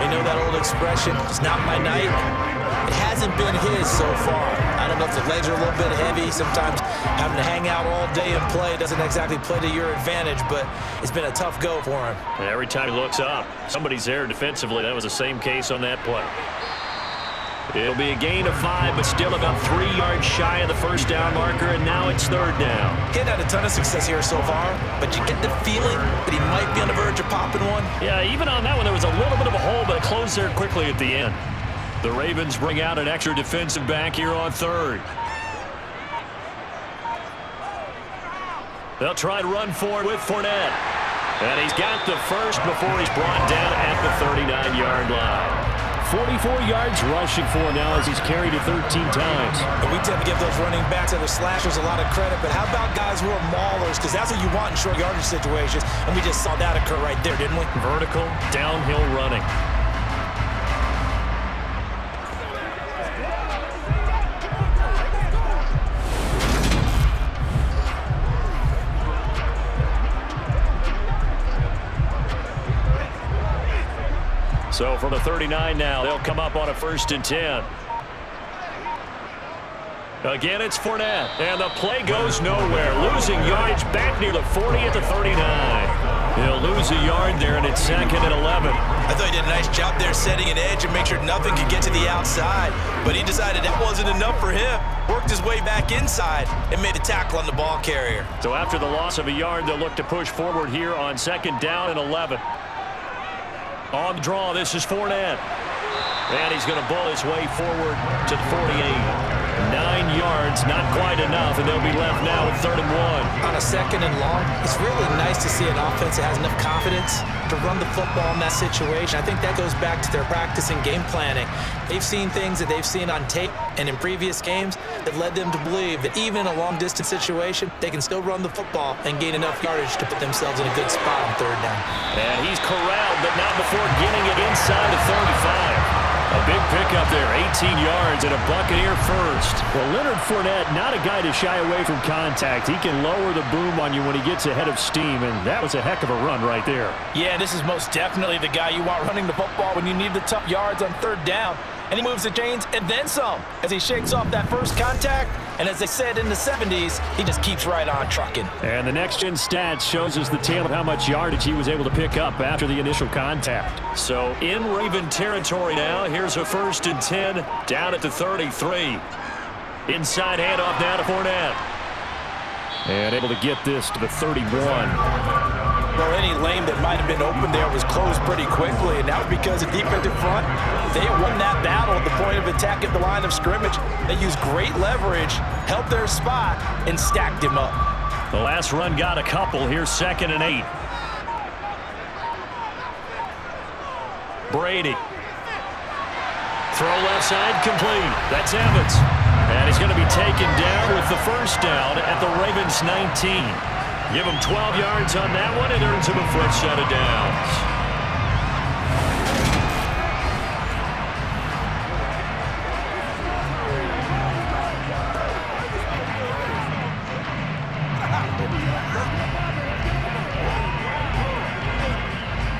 You know that old expression, it's not my night? It hasn't been his so far. I don't know if the legs are a little bit heavy. Sometimes having to hang out all day and play doesn't exactly play to your advantage, but it's been a tough go for him.
And every time he looks up, somebody's there defensively. That was the same case on that play. It'll be a gain of 5, but still about 3 yards shy of the first down marker, and now it's third down.
He had a ton of success here so far, but you get the feeling that he might be on the verge of popping one.
Yeah, even on that one, there was a little bit of a hole, but it closed there quickly at the end. The Ravens bring out an extra defensive back here on third. They'll try to run forward with Fournette. And he's got the first before he's brought down at the 39-yard line.
44 yards rushing for now as he's carried it 13 times.
And we tend to give those running backs and the slashers a lot of credit, but how about guys who are maulers? Because that's what you want in short yardage situations, and we just saw that occur right there, didn't we?
Vertical, downhill running. So from the 39 now, they'll come up on a 1st and 10. Again, it's Fournette, and the play goes nowhere. Losing yards back near the 40 at the 39. He'll lose a yard there, and it's 2nd and 11.
I thought he did a nice job there setting an edge and make sure nothing could get to the outside, but he decided that wasn't enough for him. Worked his way back inside and made the tackle on the ball carrier.
So after the loss of a yard, they'll look to push forward here on 2nd down and 11. On the draw, this is Fournette. And he's going to bull his way forward to the 48. 9 yards, not quite enough, and they'll be left now with 3rd and 1.
On a 2nd and long, it's really nice to see an offense that has enough confidence to run the football in that situation. I think that goes back to their practice and game planning. They've seen things that they've seen on tape and in previous games that led them to believe that even in a long-distance situation, they can still run the football and gain enough yardage to put themselves in a good spot on 3rd down.
And he's corralled, but not before getting it inside the 35. A big pickup there, 18 yards and a Buccaneer first.
Well, Leonard Fournette, not a guy to shy away from contact. He can lower the boom on you when he gets ahead of steam, and that was a heck of a run right there.
Yeah, this is most definitely the guy you want running the football when you need the tough yards on 3rd down. And he moves the chains and then some as he shakes off that first contact. And as they said in the 70s, he just keeps right on trucking.
And the next-gen stats shows us the tale of how much yardage he was able to pick up after the initial contact.
So in Raven territory now, here's a 1st and 10 down at the 33. Inside handoff now to Fournette.
And able to get this to the 31.
Well, any lane that might have been open there was closed pretty quickly, and that was because the defensive front, they won that battle at the point of attack at the line of scrimmage. They used great leverage, held their spot, and stacked him up.
The last run got a couple. Here's 2nd and 8. Brady. Throw left side, complete. That's Evans. And he's going to be taken down with the first down at the Ravens 19. Give him 12 yards on that one and earns him a fresh set of downs.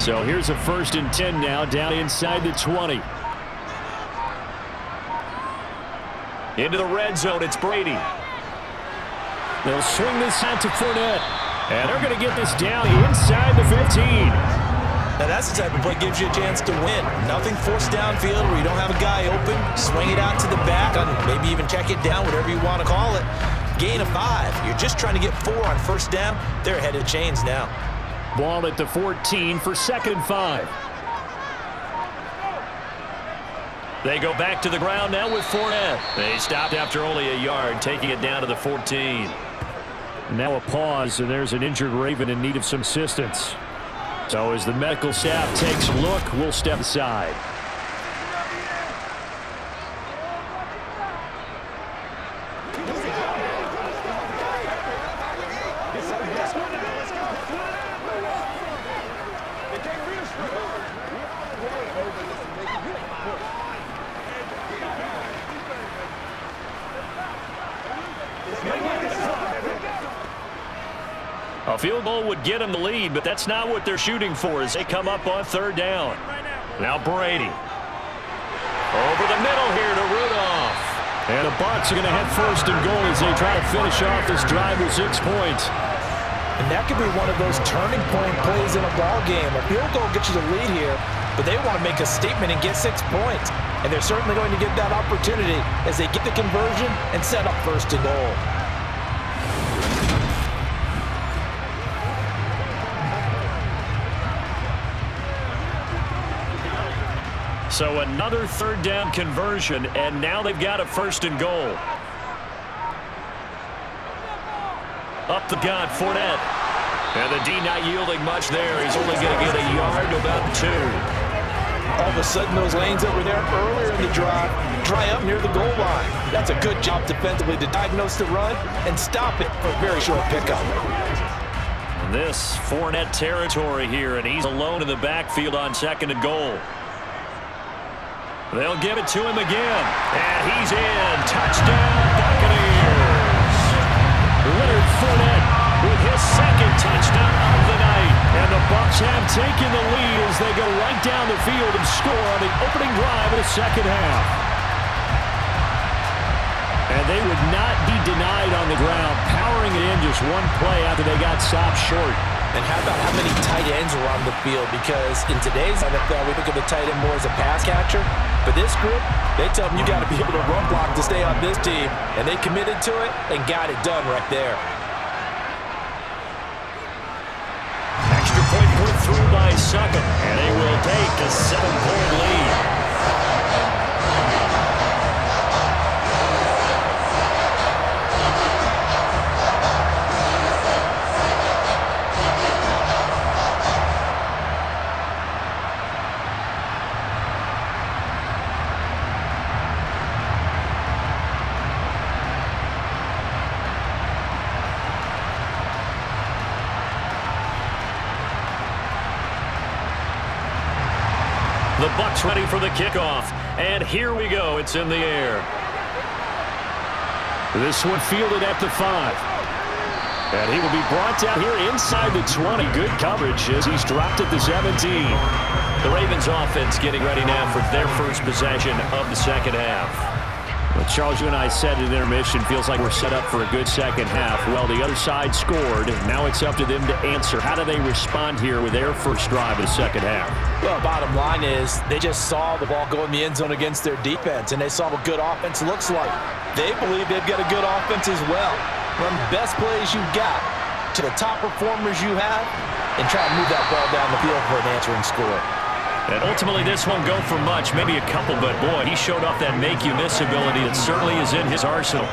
So here's a 1st and 10 now down inside the 20.
Into the red zone, it's Brady.
They'll swing this out to Fournette. And they're going to get this down inside the 15.
Now that's the type of play that gives you a chance to win. Nothing forced downfield where you don't have a guy open. Swing it out to the back, and maybe even check it down, whatever you want to call it. Gain of 5. You're just trying to get 4 on 1st down. They're ahead of the chains now.
Ball at the 14 for 2nd and 5.
They go back to the ground now with Fournette. They stopped after only a yard, taking it down to the 14.
Now a pause, and there's an injured Raven in need of some assistance. So as the medical staff takes a look, we'll step aside.
A field goal would get them the lead, but that's not what they're shooting for as they come up on third down. Now Brady. Over the middle here to Rudolph.
And the Bucs are going to have first and goal as they try to finish off this drive with 6 points.
And that could be one of those turning point plays in a ball game. A field goal gets you the lead here, but they want to make a statement and get 6 points. And they're certainly going to get that opportunity as they get the conversion and set up first and goal.
So another third down conversion, and now they've got a first and goal. Up the gut, Fournette. And the D not yielding much there. He's only going to get a yard to about 2.
All of a sudden, those lanes over there earlier in the drive dry up near the goal line. That's a good job defensively to diagnose the run and stop it for a very short pickup.
This Fournette territory here, and he's alone in the backfield on second and goal. They'll give it to him again. And he's in. Touchdown, Buccaneers.
Leonard Fournette with his second touchdown of the night. And the Bucs have taken the lead as they go right down the field and score on the opening drive of the second half. And they would not be denied on the ground, powering it in just one play after they got stopped short.
And how about how many tight ends were on the field? Because in today's NFL, we think of the tight end more as a pass catcher. But this group, they tell them you got to be able to run block to stay on this team. And they committed to it and got it done right there.
Extra point put through by Suckham. And they will take a 7-point lead. The Bucs ready for the kickoff. And here we go. It's in the air.
This one fielded at the 5. And he will be brought down here inside the 20. Good coverage as he's dropped at the 17.
The Ravens offense getting ready now for their first possession of the second half.
Well, Charles, you and I said in intermission, feels like we're set up for a good second half. Well, the other side scored. Now it's up to them to answer. How do they respond here with their first drive of the second half?
Well, bottom line is they just saw the ball go in the end zone against their defense, and they saw what good offense looks like. They believe they've got a good offense as well. Run the best plays you've got to the top performers you have and try to move that ball down the field for an answering score.
And ultimately, this won't go for much, maybe a couple, but boy, he showed off that make-you-miss ability that certainly is in his arsenal.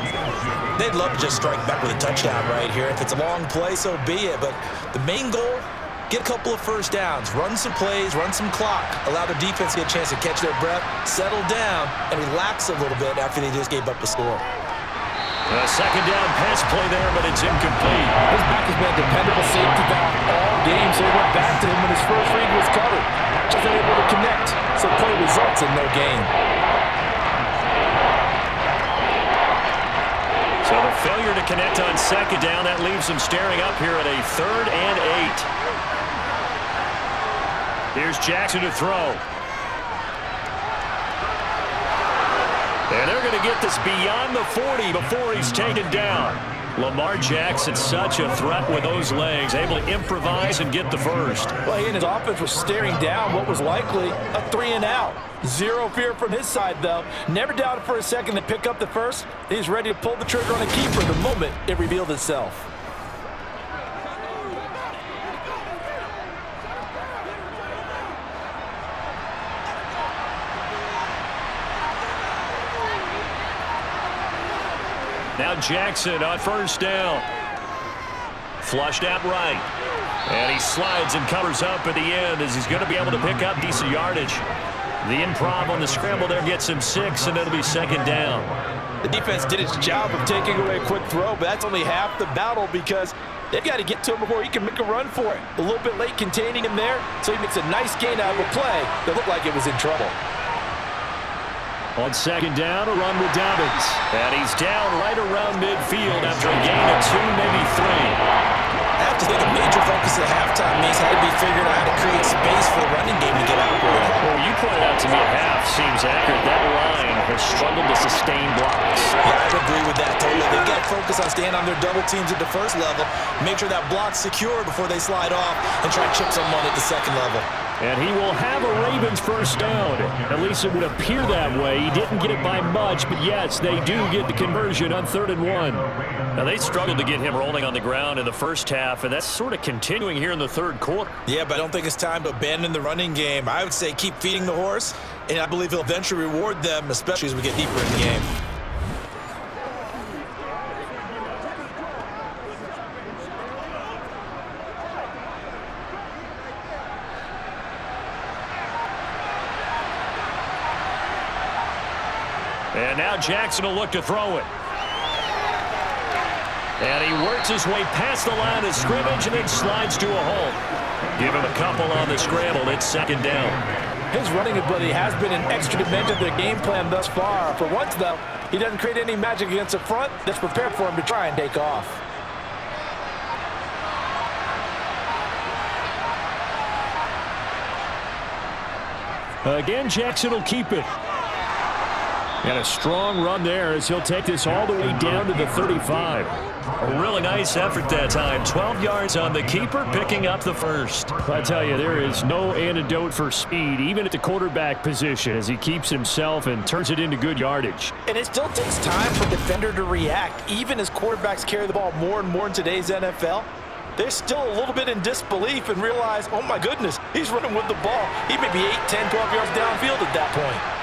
They'd love to just strike back with a touchdown right here. If it's a long play, so be it. But the main goal, get a couple of first downs, run some plays, run some clock, allow the defense to get a chance to catch their breath, settle down, and relax a little bit after they just gave up the score.
A second down pass play there, but it's incomplete.
His back has been a dependable safety valve all game, so he went back to him when his first read was covered. Just unable to connect, so play results in no gain.
So the failure to connect on second down, that leaves them staring up here at a 3rd and 8. Here's Jackson to throw. And they're going to get this beyond the 40 before he's taken down. Lamar Jackson, such a threat with those legs, able to improvise and get the first.
Well, he and his offense was staring down what was likely a 3-and-out. Zero fear from his side, though. Never doubted for a second to pick up the first. He's ready to pull the trigger on a keeper the moment it revealed itself.
Now Jackson on first down. Flushed out right. And he slides and covers up at the end as he's going to be able to pick up decent yardage. The improv on the scramble there gets him 6, and it'll be second down.
The defense did its job of taking away a quick throw, but that's only half the battle because they've got to get to him before he can make a run for it. A little bit late containing him there, so he makes a nice gain out of a play that looked like it was in trouble.
On second down, a run with Dobbins.
And he's down right around midfield after a gain of 2, maybe 3.
I have to think a major focus at halftime means had to be figuring out how to create space for the running game to get operating.
Well, you pointed out to me at half seems accurate. That line has struggled to sustain blocks.
Yeah, I agree with that totally. They've got to focus on staying on their double teams at the first level, make sure that block's secure before they slide off and try to chip someone at the second level.
And he will have a Ravens first down. At least it would appear that way. He didn't get it by much, but yes, they do get the conversion on 3rd and 1.
Now, they struggled to get him rolling on the ground in the first half, and that's sort of continuing here in the third quarter.
Yeah, but I don't think it's time to abandon the running game. I would say keep feeding the horse, and I believe he'll eventually reward them, especially as we get deeper in the game.
And now Jackson will look to throw it. And he works his way past the line of scrimmage and then slides to a hole. Give him a couple on the scramble. It's second down.
His running ability has been an extra dimension of their game plan thus far. For once, though, he doesn't create any magic against the front that's prepared for him to try and take off.
Again, Jackson will keep it. And a strong run there as he'll take this all the way down to the 35.
A really nice effort that time. 12 yards on the keeper, picking up the first.
I tell you, there is no antidote for speed, even at the quarterback position, as he keeps himself and turns it into good yardage.
And it still takes time for a defender to react. Even as quarterbacks carry the ball more and more in today's NFL, they're still a little bit in disbelief and realize, oh my goodness, he's running with the ball. He may be 8, 10, 12 yards downfield at that point.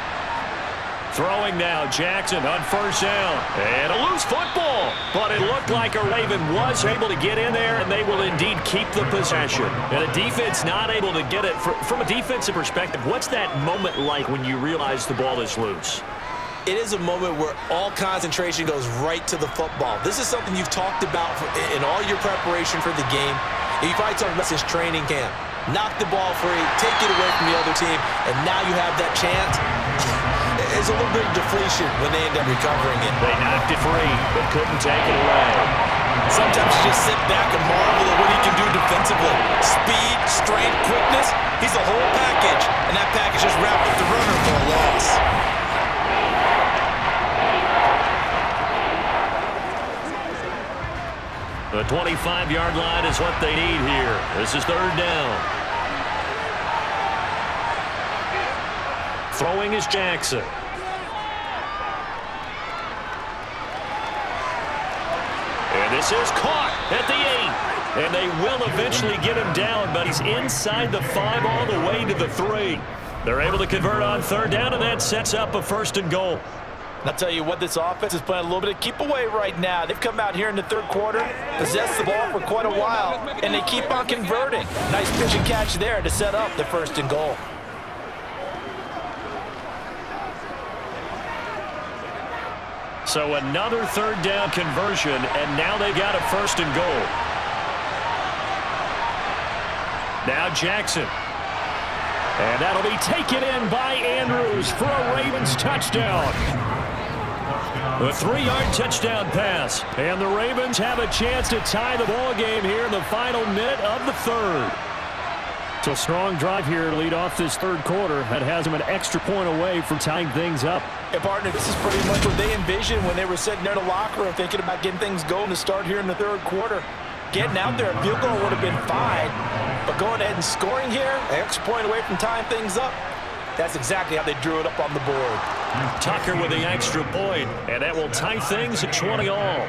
Throwing now, Jackson on first down. And a loose football. But it looked like a Raven was able to get in there, and they will indeed keep the possession. And a defense not able to get it. From a defensive perspective, what's that moment like when you realize the ball is loose?
It is a moment where all concentration goes right to the football. This is something you've talked about in all your preparation for the game. You probably talked about this training camp. Knock the ball free, take it away from the other team, and now you have that chance. It's a little bit of depletion when they end up recovering it.
They knocked it free, but couldn't take it away.
Sometimes you just sit back and marvel at what he can do defensively. Speed, strength, quickness, he's a whole package. And that package just wrapped up the runner for a loss.
The 25-yard line is what they need here. This is third down. Throwing is Jackson. And this is caught at the 8. And they will eventually get him down, but he's inside the 5 all the way to the 3. They're able to convert on third down, and that sets up a 1st and goal.
I'll tell you what, this offense is playing a little bit of keep away right now. They've come out here in the third quarter, possessed the ball for quite a while, and they keep on converting. Nice pitch and catch there to set up the 1st and goal.
So another third down conversion, and now they've got a 1st and goal. Now Jackson. And that'll be taken in by Andrews for a Ravens touchdown. A 3-yard touchdown pass. And the Ravens have a chance to tie the ball game here in the final minute of the third.
So strong drive here to lead off this third quarter. That has them an extra point away from tying things up.
Hey, partner, this is pretty much what they envisioned when they were sitting there in the locker room thinking about getting things going to start here in the third quarter. Getting out there, a field goal would have been fine. But going ahead and scoring here, an extra point away from tying things up, that's exactly how they drew it up on the board.
Tucker with the extra point, and that will tie things at 20 all.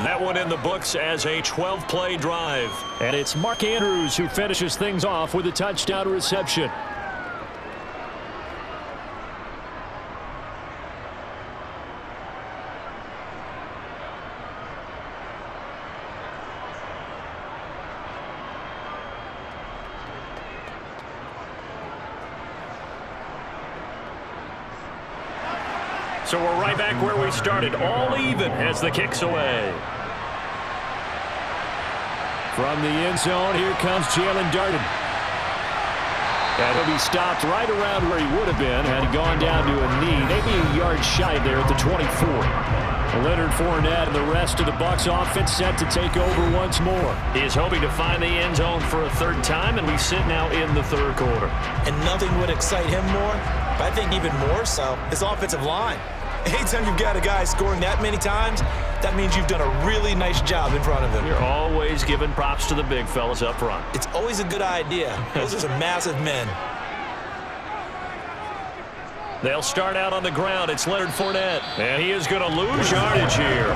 That one in the books as a 12-play drive.
And it's Mark Andrews who finishes things off with a touchdown reception.
So we're right back where we started, all even as the kick's away.
From the end zone, here comes Jalen Darden. And he'll be stopped right around where he would have been had he gone down to a knee, maybe a yard shy there at the 24. Leonard Fournette and the rest of the Bucs offense set to take over once more.
He is hoping to find the end zone for a third time, and we sit now in the third quarter.
And nothing would excite him more, but I think even more so, his offensive line. Anytime you've got a guy scoring that many times, that means you've done a really nice job in front of him.
You're always giving props to the big fellas up front.
It's always a good idea. Those are some massive men.
They'll start out on the ground. It's Leonard Fournette, and he is going to lose yardage here.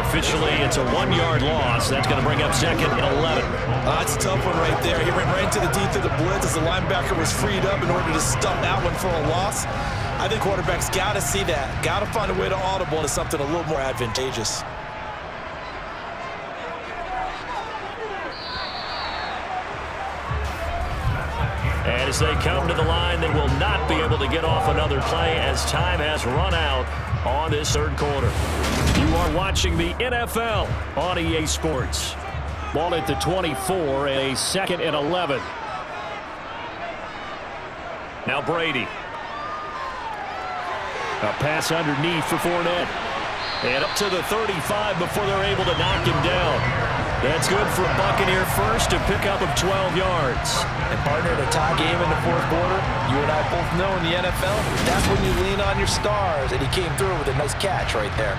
Officially, it's a 1-yard loss. That's going to bring up second and 11.
That's a tough one right there. He went right into the teeth of the blitz as the linebacker was freed up in order to stop that one for a loss. I think quarterbacks got to see that. Got to find a way to audible to something a little more advantageous.
And as they come to the line, they will not be able to get off another play as time has run out on this third quarter. You are watching the NFL on EA Sports.
Ball at the 24, a second and 11.
Now Brady.
A pass underneath for Fournette.
And up to the 35 before they're able to knock him down. That's good for a Buccaneer first to pick up of 12 yards.
And partner, in a tie game in the fourth quarter, you and I both know in the NFL, that's when you lean on your stars. And he came through with a nice catch right there.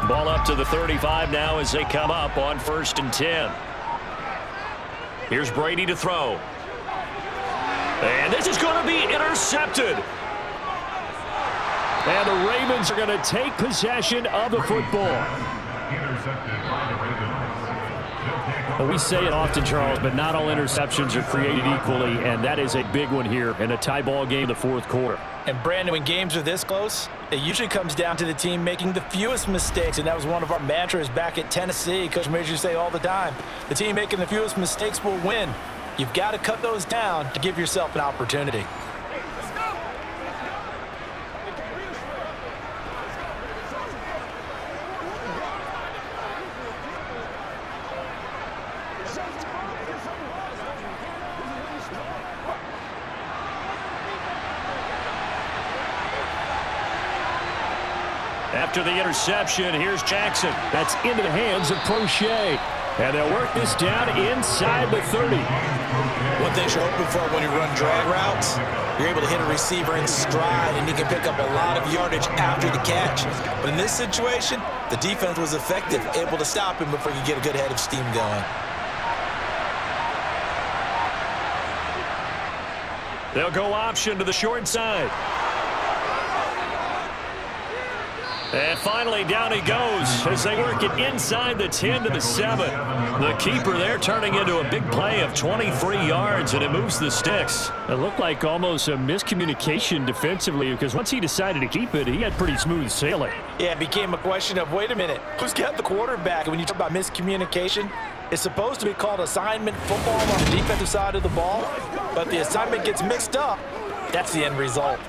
Ball up to the 35 now as they come up on 1st and 10. Here's Brady to throw. And this is going to be intercepted.
And the Ravens are going to take possession of the football. Well, we say it often, Charles, but not all interceptions are created equally, and that is a big one here in a tie ball game in the fourth quarter.
And Brandon, when games are this close, it usually comes down to the team making the fewest mistakes, and that was one of our mantras back at Tennessee. Coach Major say all the time, the team making the fewest mistakes will win. You've got to cut those down to give yourself an opportunity.
After the interception, here's Jackson.
That's into the hands of Prochet. And they'll work this down inside the 30.
One thing you're hoping for when you run drag routes, you're able to hit a receiver in stride, and he can pick up a lot of yardage after the catch. But in this situation, the defense was effective, able to stop him before you get a good head of steam going.
They'll go option to the short side. And finally, down he goes as they work it inside the 10 to the 7. The keeper there turning into a big play of 23 yards, and it moves the sticks.
It looked like almost a miscommunication defensively because once he decided to keep it, he had pretty smooth sailing.
Yeah, it became a question of, wait a minute, who's got the quarterback? And when you talk about miscommunication, it's supposed to be called assignment football on the defensive side of the ball, but the assignment gets mixed up. That's the end result.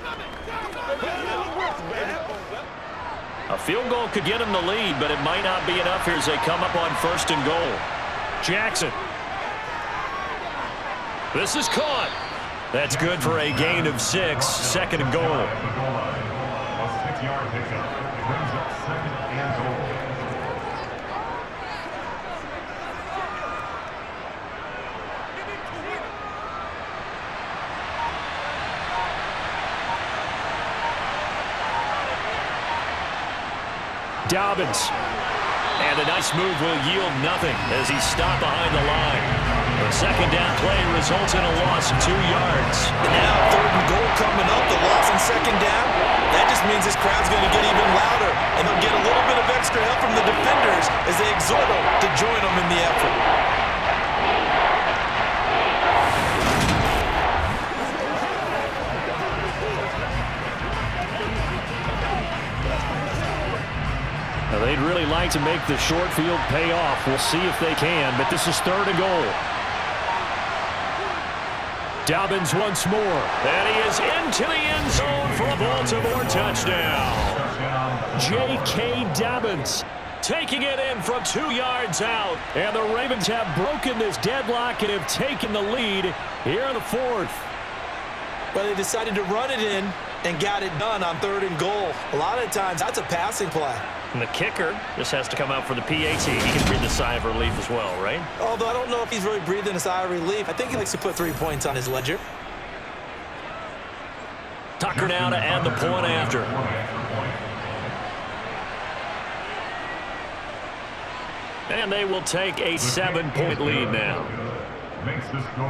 A field goal could get him the lead, but it might not be enough here as they come up on 1st and goal. Jackson. This is caught. That's good for a gain of 6, 2nd and goal.
A 6-yard pickup brings up 2nd and goal.
Dobbins.
And a nice move will yield nothing as he's stopped behind the line. The 2nd down play results in a loss of 2 yards.
And now 3rd and goal coming up, the loss on 2nd down. That just means this crowd's going to get even louder, and they'll get a little bit of extra help from the defenders as they exhort them to join them in the effort.
like to make the short field pay off. We'll see if they can, but this is 3rd and goal. Dobbins once more.
And he is into the end zone for a Baltimore touchdown.
J.K. Dobbins taking it in from 2 yards out. And the Ravens have broken this deadlock and have taken the lead here in the 4th.
But they decided to run it in and got it done on 3rd and goal. A lot of times, that's a passing play.
And the kicker just has to come out for the PAT. He can breathe a sigh of relief as well, right?
Although I don't know if he's really breathing a sigh of relief. I think he likes to put 3 points on his ledger.
Tucker now to add the point after. And they will take a 7-point lead now.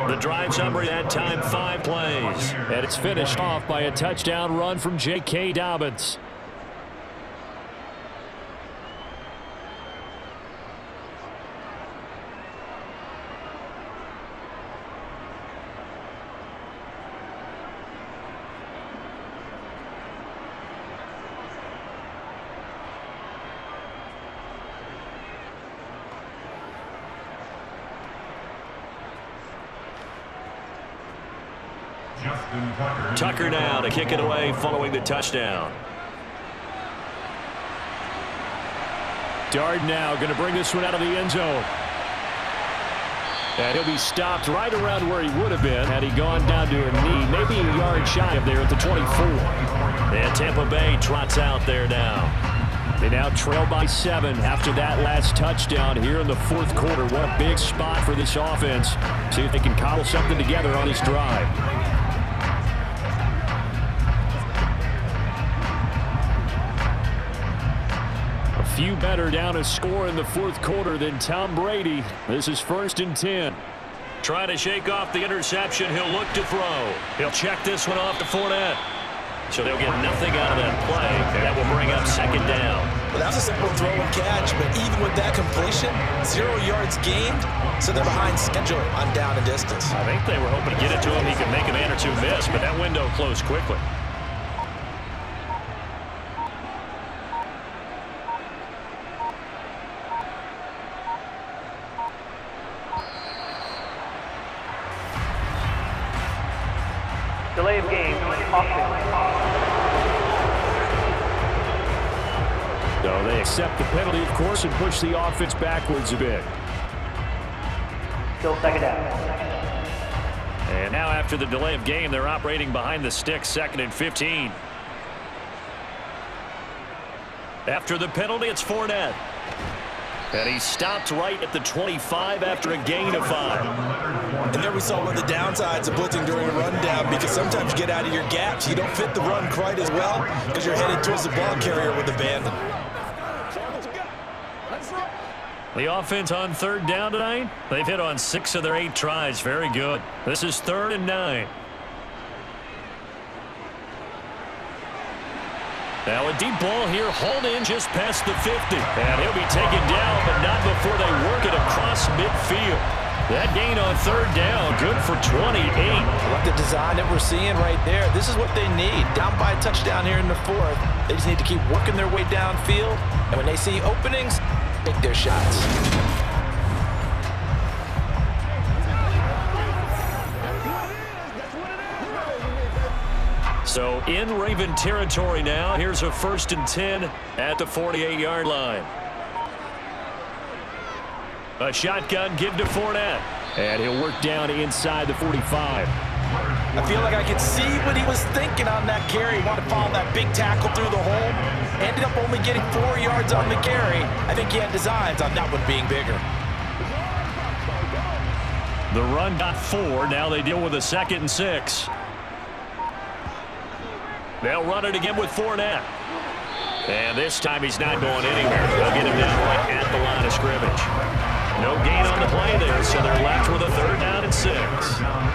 The drive summary at time 5 plays.
And it's finished off by a touchdown run from J.K. Dobbins.
Tucker now to kick it away following the touchdown.
Dard now going to bring this one out of the end zone. And he'll be stopped right around where he would have been had he gone down to a knee, maybe a yard shy of there at the 24.
And Tampa Bay trots out there now.
They now trail by 7 after that last touchdown here in the 4th quarter. What a big spot for this offense. See if they can cobble something together on this drive. Few better down a score in the 4th quarter than Tom Brady. This is 1st and 10.
Trying to shake off the interception. He'll look to throw. He'll check this one off to Fournette. So they'll get nothing out of that play. That will bring up 2nd down.
Well, that was a simple throw and catch, but even with that completion, 0 yards gained, so they're behind schedule on down and distance.
I think they were hoping to get it to him. He could make a man or two miss, but that window closed quickly.
Delay of game,
So they accept the penalty, of course, and push the offense backwards a bit.
Still 2nd down.
And now after the delay of game, they're operating behind the sticks, 2nd and 15. After the penalty, it's Fournette. And he stopped right at the 25 after a gain of 5.
And there we saw one of the downsides of blitzing during a rundown, because sometimes you get out of your gaps. You don't fit the run quite as well because you're headed towards the ball carrier with abandon.
The offense on 3rd down tonight, they've hit on 6 of their 8 tries. Very good. This is 3rd and 9. Now a deep ball here, hauled in just past the 50. And he'll be taken down, but not before they work it across midfield. That gain on 3rd down, good for 28.
I like the design that we're seeing right there. This is what they need. Down by a touchdown here in the 4th. They just need to keep working their way downfield. And when they see openings, take their shots.
So in Raven territory now. Here's a 1st and 10 at the 48-yard line. A shotgun give to Fournette.
And he'll work down inside the 45.
I feel like I could see what he was thinking on that carry. He wanted to follow that big tackle through the hole. Ended up only getting 4 yards on the carry. I think he had designs on that one being bigger.
The run got 4. Now they deal with a 2nd and 6. They'll run it again with Fournette. And this time he's not going anywhere. They'll get him down right at the line of scrimmage. No gain on the play there, so they're left with a 3rd down and 6.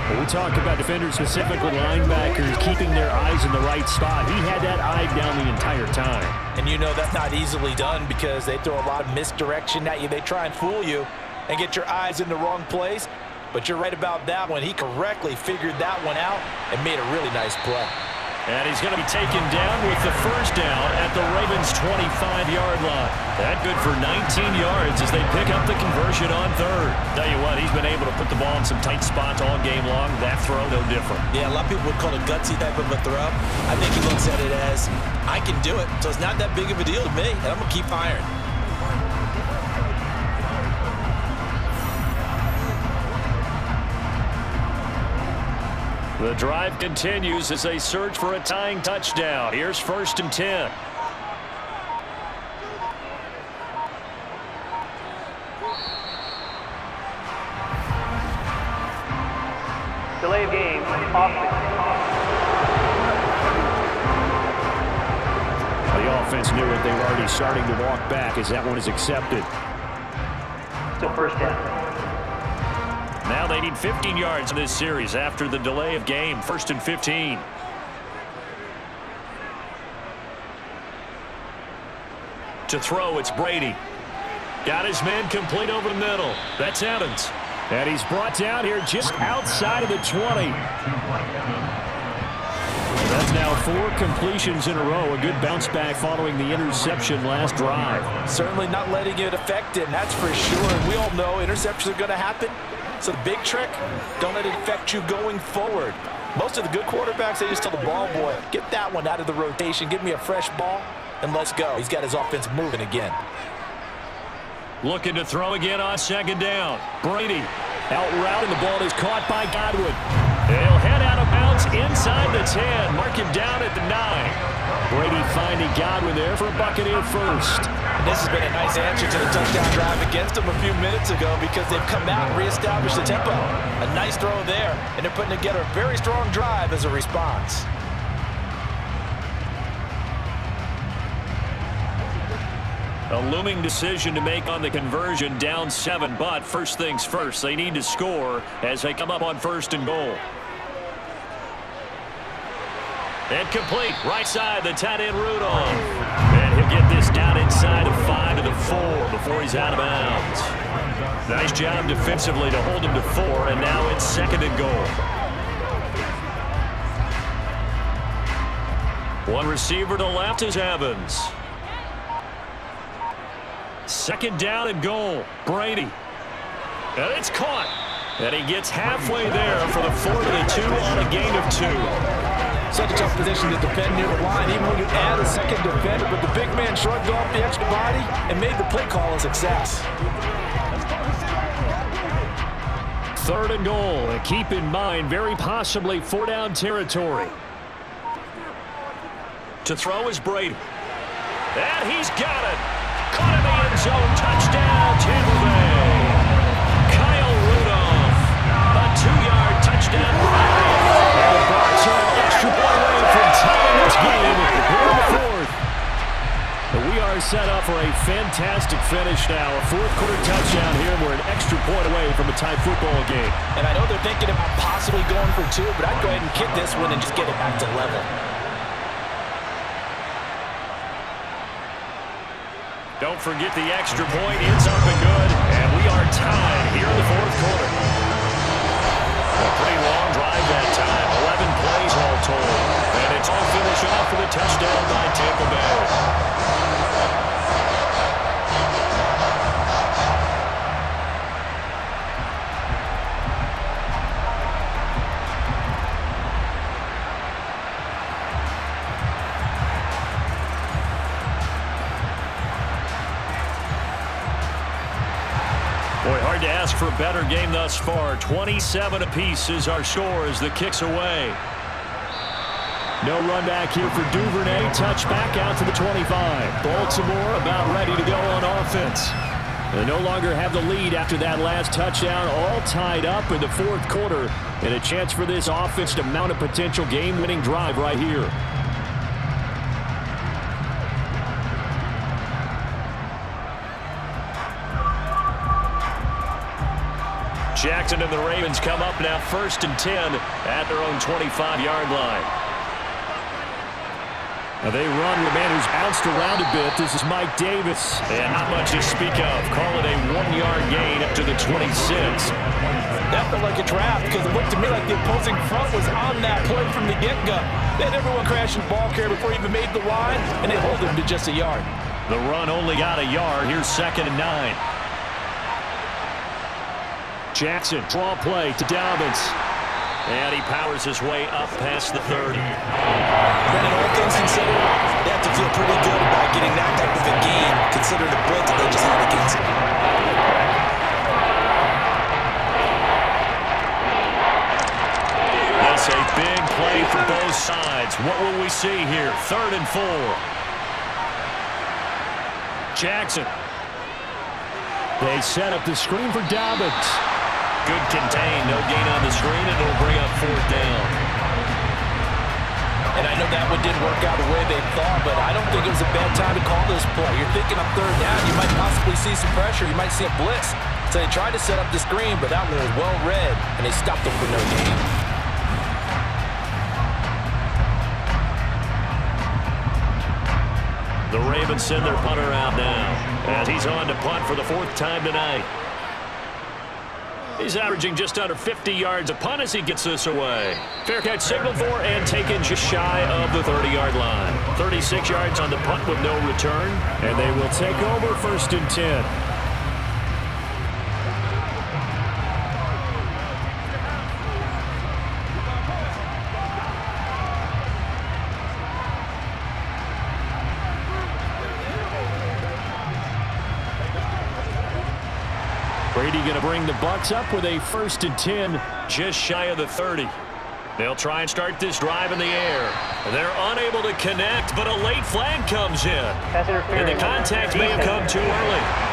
When we talk about defenders, specifically linebackers, keeping their eyes in the right spot. He had that eye down the entire time.
And you know that's not easily done because they throw a lot of misdirection at you. They try and fool you and get your eyes in the wrong place. But you're right about that one. He correctly figured that one out and made a really nice play.
And he's going to be taken down with the first down at the Ravens' 25-yard line. That good for 19 yards as they pick up the conversion on third. Tell you what, he's been able to put the ball in some tight spots all game long. That throw, no different.
Yeah, a lot of people would call it a gutsy type of a throw. I think he looks at it as, I can do it, so it's not that big of a deal to me, and I'm going to keep firing.
The drive continues as they search for a tying touchdown. Here's 1st and 10.
Delay of game, offense.
The offense knew it. They were already starting to walk back as that one is accepted.
Still first down.
Now they need 15 yards in this series after the delay of game. 1st and 15. To throw, it's Brady. Got his man complete over the middle. That's Evans.
And he's brought down here just outside of the 20. That's now 4 completions in a row. A good bounce back following the interception last drive.
Certainly not letting it affect him, that's for sure. And we all know interceptions are going to happen. So the big trick, don't let it affect you going forward. Most of the good quarterbacks, they just tell the ball boy, get that one out of the rotation, give me a fresh ball, and let's go. He's got his offense moving again.
Looking to throw again on 2nd down. Brady
out route, and the ball is caught by Godwin.
He'll head out of bounds inside the 10. Mark him down at the 9.
Brady finding Godwin there for a Buccaneer first.
And this has been a nice answer to the touchdown drive against them a few minutes ago because they've come out and reestablished the tempo. A nice throw there, and they're putting together a very strong drive as a response.
A looming decision to make on the conversion, down 7, but first things first, they need to score as they come up on 1st and goal. And complete, right side, the tight end Rudolph. And he'll get this down inside of 5 to the 4 before he's out of bounds. Nice job defensively to hold him to 4, and now it's 2nd and goal. One receiver to left is Evans. 2nd down and goal. Brady. And it's caught. And he gets halfway there for the 4 to the 2 on a gain of 2.
Such a tough position to defend near the line, even when you add a second defender, but the big man shrugged off the extra body and made the play call a success.
3rd and goal, and keep in mind, very possibly 4-down territory.
To throw is Brady. And he's got it. Caught in the end zone. Touchdown, Tampa Bay. Kyle Rudolph. A 2-yard touchdown run. And the Bucs are an extra point away from tying this game here in the 4th.
But we are set up for a fantastic finish now. A 4th quarter touchdown here. We're an extra point away from a tie football game.
And I know they're thinking about possibly going for 2, but I'd go ahead and kick this one and just get it back to level.
Don't forget the extra point. It's up and good. And we are tied here in the 4th quarter. A pretty long drive that time. 11 plays all told. And it's all finished off with a touchdown by Tampa Bay. Boy, hard to ask for a better game thus far. 27 apiece is our score as the kick's away.
No run back here for Duvernay. Touch back out to the 25. Baltimore about ready to go on offense. They no longer have the lead after that last touchdown. All tied up in the 4th quarter. And a chance for this offense to mount a potential game-winning drive right here.
Jackson and the Ravens come up now 1st and 10 at their own 25-yard line.
Now they run with a man who's bounced around a bit. This is Mike Davis.
And not much to speak of. Call it a 1-yard gain up to the 26.
That felt like a draft because it looked to me like the opposing front was on that play from the get-go. They had everyone crashing the ball carrier before he even made the line, and they hold him to just a yard.
The run only got a yard. Here's 2nd and 9.
Jackson, draw play to Dobbins.
And he powers his way up past the 30.
Brennan, all things considered, they have to feel pretty good about getting that type of a gain, considering the blitz that they just had against him.
That's a big play for both sides. What will we see here? 3rd and 4.
Jackson. They set up the screen for Dobbins.
Good contain, no gain on the screen, and it'll bring up 4th down.
And I know that one didn't work out the way they thought, but I don't think it was a bad time to call this play. You're thinking on 3rd down, you might possibly see some pressure, you might see a blitz. So they tried to set up the screen, but that one was well read, and they stopped them for no gain.
The Ravens send their punter out now, as he's on to punt for the 4th time tonight. He's averaging just under 50 yards a punt as he gets this away. Fair catch signaled for and taken just shy of the 30-yard line. 36 yards on the punt with no return.
And they will take over 1st and 10. Brady going to bring the Bucs up with a 1st and 10.
Just shy of the 30. They'll try and start this drive in the air. They're unable to connect, but a late flag comes in. And the contact may have come too early.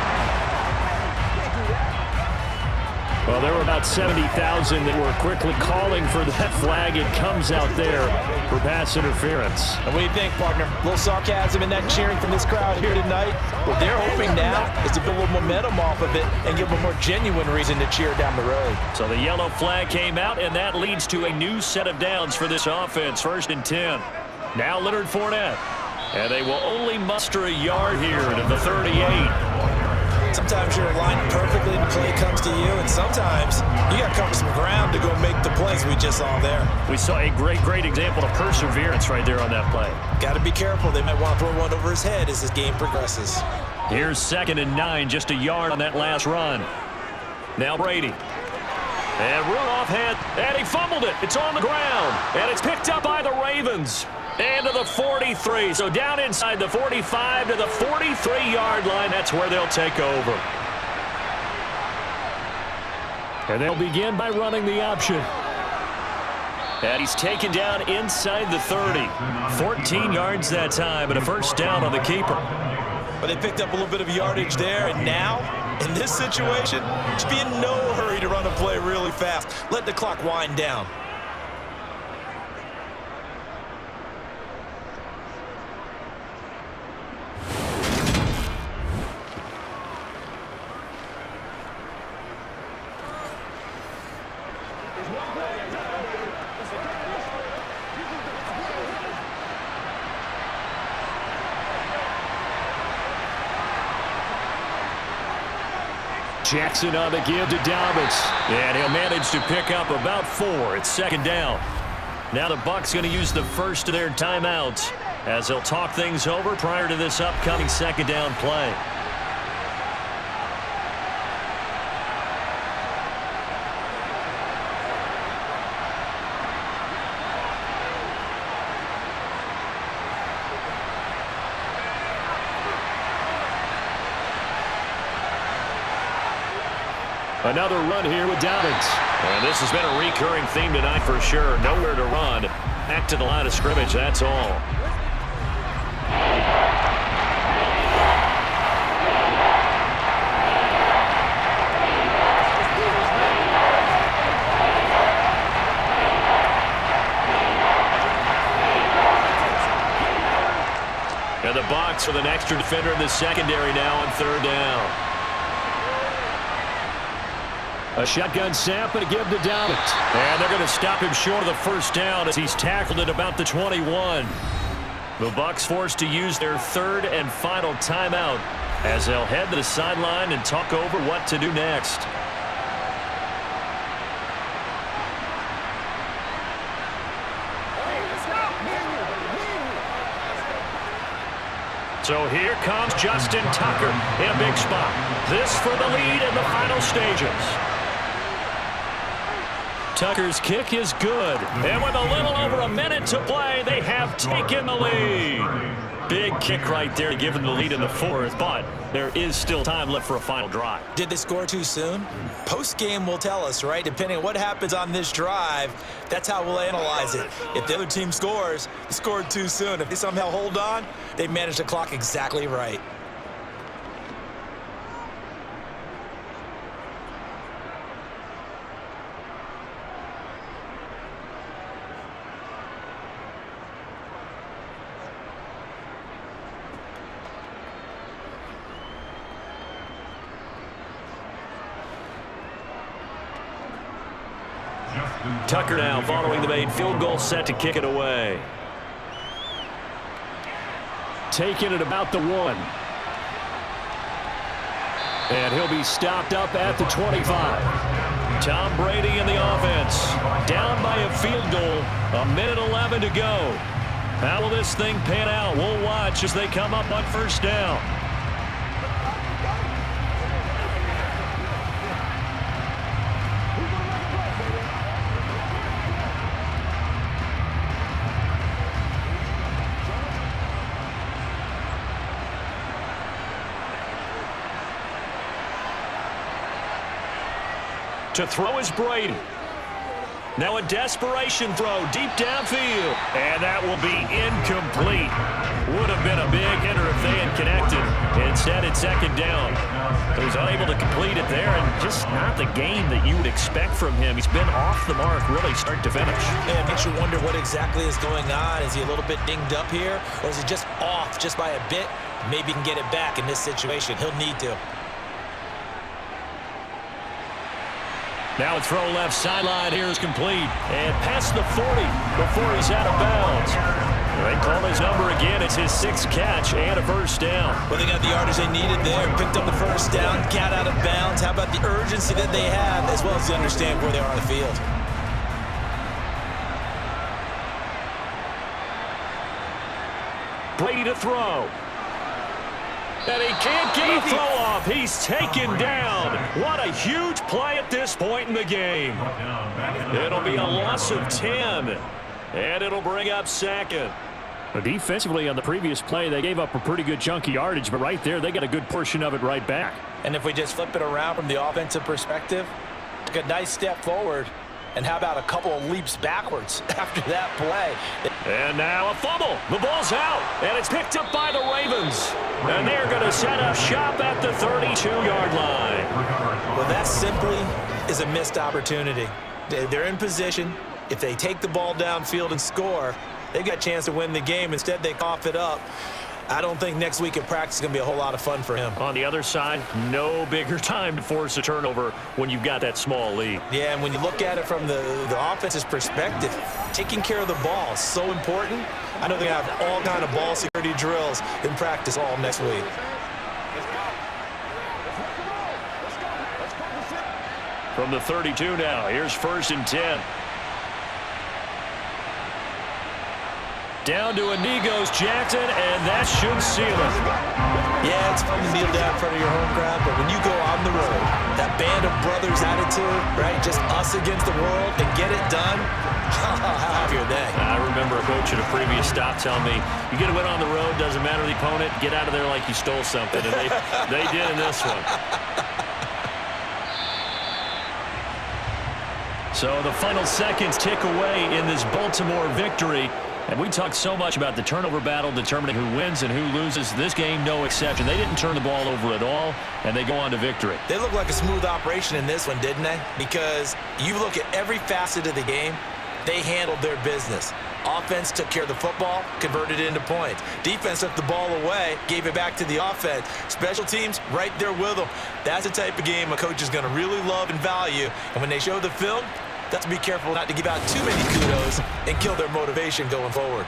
Well, there were about 70,000 that were quickly calling for that flag. It comes out there for pass interference.
And what do you think, partner? A little sarcasm in that cheering from this crowd here tonight. What they're hoping now is to build a little momentum off of it and give them a more genuine reason to cheer down the road.
So the yellow flag came out, and that leads to a new set of downs for this offense. 1st and 10. Now Leonard Fournette. And they will only muster a yard here to the 38.
Sometimes you're aligned perfectly, the play comes to you, and sometimes you got to cover some ground to go make the plays we just saw there.
We saw a great example of perseverance right there on that play.
Got to be careful. They might want to throw one over his head as this game progresses.
Here's 2nd and 9, just a yard on that last run. Now Brady. And Rudolph and he fumbled it. It's on the ground, and it's picked up by the Ravens. And to the 43, so down inside the 45 to the 43-yard line. That's where they'll take over.
And they'll begin by running the option.
And he's taken down inside the 30. 14 yards that time, and a 1st down on the keeper.
But they picked up a little bit of yardage there, and now, in this situation, just be in no hurry to run a play really fast. Let the clock wind down.
Jackson on the give to Dobbins.
And he'll manage to pick up about 4. It's 2nd down. Now the Bucs going to use the first of their timeouts as they'll talk things over prior to this upcoming 2nd down play.
Another run here with Dobbins.
And this has been a recurring theme tonight for sure. Nowhere to run. Back to the line of scrimmage, that's all. And the Bucs with an extra defender in the secondary now on 3rd down.
A shotgun snap and a give to Dobbins.
And they're going to stop him short of the 1st down as he's tackled at about the 21. The Bucs forced to use their third and final timeout as they'll head to the sideline and talk over what to do next. So here comes Justin Tucker in a big spot. This for the lead in the final stages. Tucker's kick is good. And with a little over a minute to play, they have taken the lead. Big kick right there to give them the lead in the fourth, but there is still time left for a final drive.
Did they score too soon? Post-game will tell us, right? Depending on what happens on this drive, that's how we'll analyze it. If the other team scores, they scored too soon. If they somehow hold on, they managed the clock exactly right.
Tucker now following the made field goal, set to kick it away.
Taking it about the 1. And he'll be stopped up at the 25.
Tom Brady in the offense. Down by a field goal. 1:11 to go. How will this thing pan out? We'll watch as they come up on first down. To throw is Brady. Now a desperation throw deep downfield. And that will be incomplete. Would have been a big hitter if they had connected. Instead, it's second down. He was unable to complete it there, and just not the game that you would expect from him. He's been off the mark really start to finish.
Yeah, it makes you wonder what exactly is going on. Is he a little bit dinged up here, or is he just off just by a bit? Maybe he can get it back in this situation. He'll need to.
Now a throw left sideline here is complete. And past the 40 before he's out of bounds. They call his number again. It's his 6th catch and a first down.
Well, they got the yardage they needed there. Picked up the first down, got out of bounds. How about the urgency that they have, as well as they understand where they are on the field?
Brady to throw. And he can't get a throw off. He's taken down. What a huge play at this point in the game. It'll be a loss of 10. And it'll bring up second.
Defensively on the previous play, they gave up a pretty good chunk of yardage, but right there, they got a good portion of it right back.
And if we just flip it around from the offensive perspective, took a nice step forward. And how about a couple of leaps backwards after that play?
And now a fumble. The ball's out, and it's picked up by the Ravens. And they're going to set up shop at the 32-yard line.
Well, that simply is a missed opportunity. They're in position. If they take the ball downfield and score, they've got a chance to win the game. Instead, they cough it up. I don't think next week at practice is going to be a whole lot of fun for him.
On the other side, no bigger time to force a turnover when you've got that small lead.
Yeah, and when you look at it from the offense's perspective, taking care of the ball is so important. I know they have all kind of ball security drills in practice all next week.
From the 32 now, here's 1st and 10. Down to a knee goes Jackson, and that should seal it.
Yeah, it's fun to kneel down in front of your home crowd, but when you go on the road, that band of brothers attitude, right, just us against the world, and get it done, how happy are they?
I remember a coach at a previous stop telling me, you get a win on the road, doesn't matter the opponent, get out of there like you stole something, and they did in this one. So the final seconds tick away in this Baltimore victory. And we talked so much about the turnover battle determining who wins and who loses. This game, no exception. They didn't turn the ball over at all, and they go on to victory.
They look like a smooth operation in this one, didn't they? Because you look at every facet of the game, they handled their business. Offense took care of the football, converted it into points. Defense took the ball away, gave it back to the offense. Special teams, right there with them. That's the type of game a coach is going to really love and value. And when they show the film, they have to be careful not to give out too many kudos and kill their motivation going forward.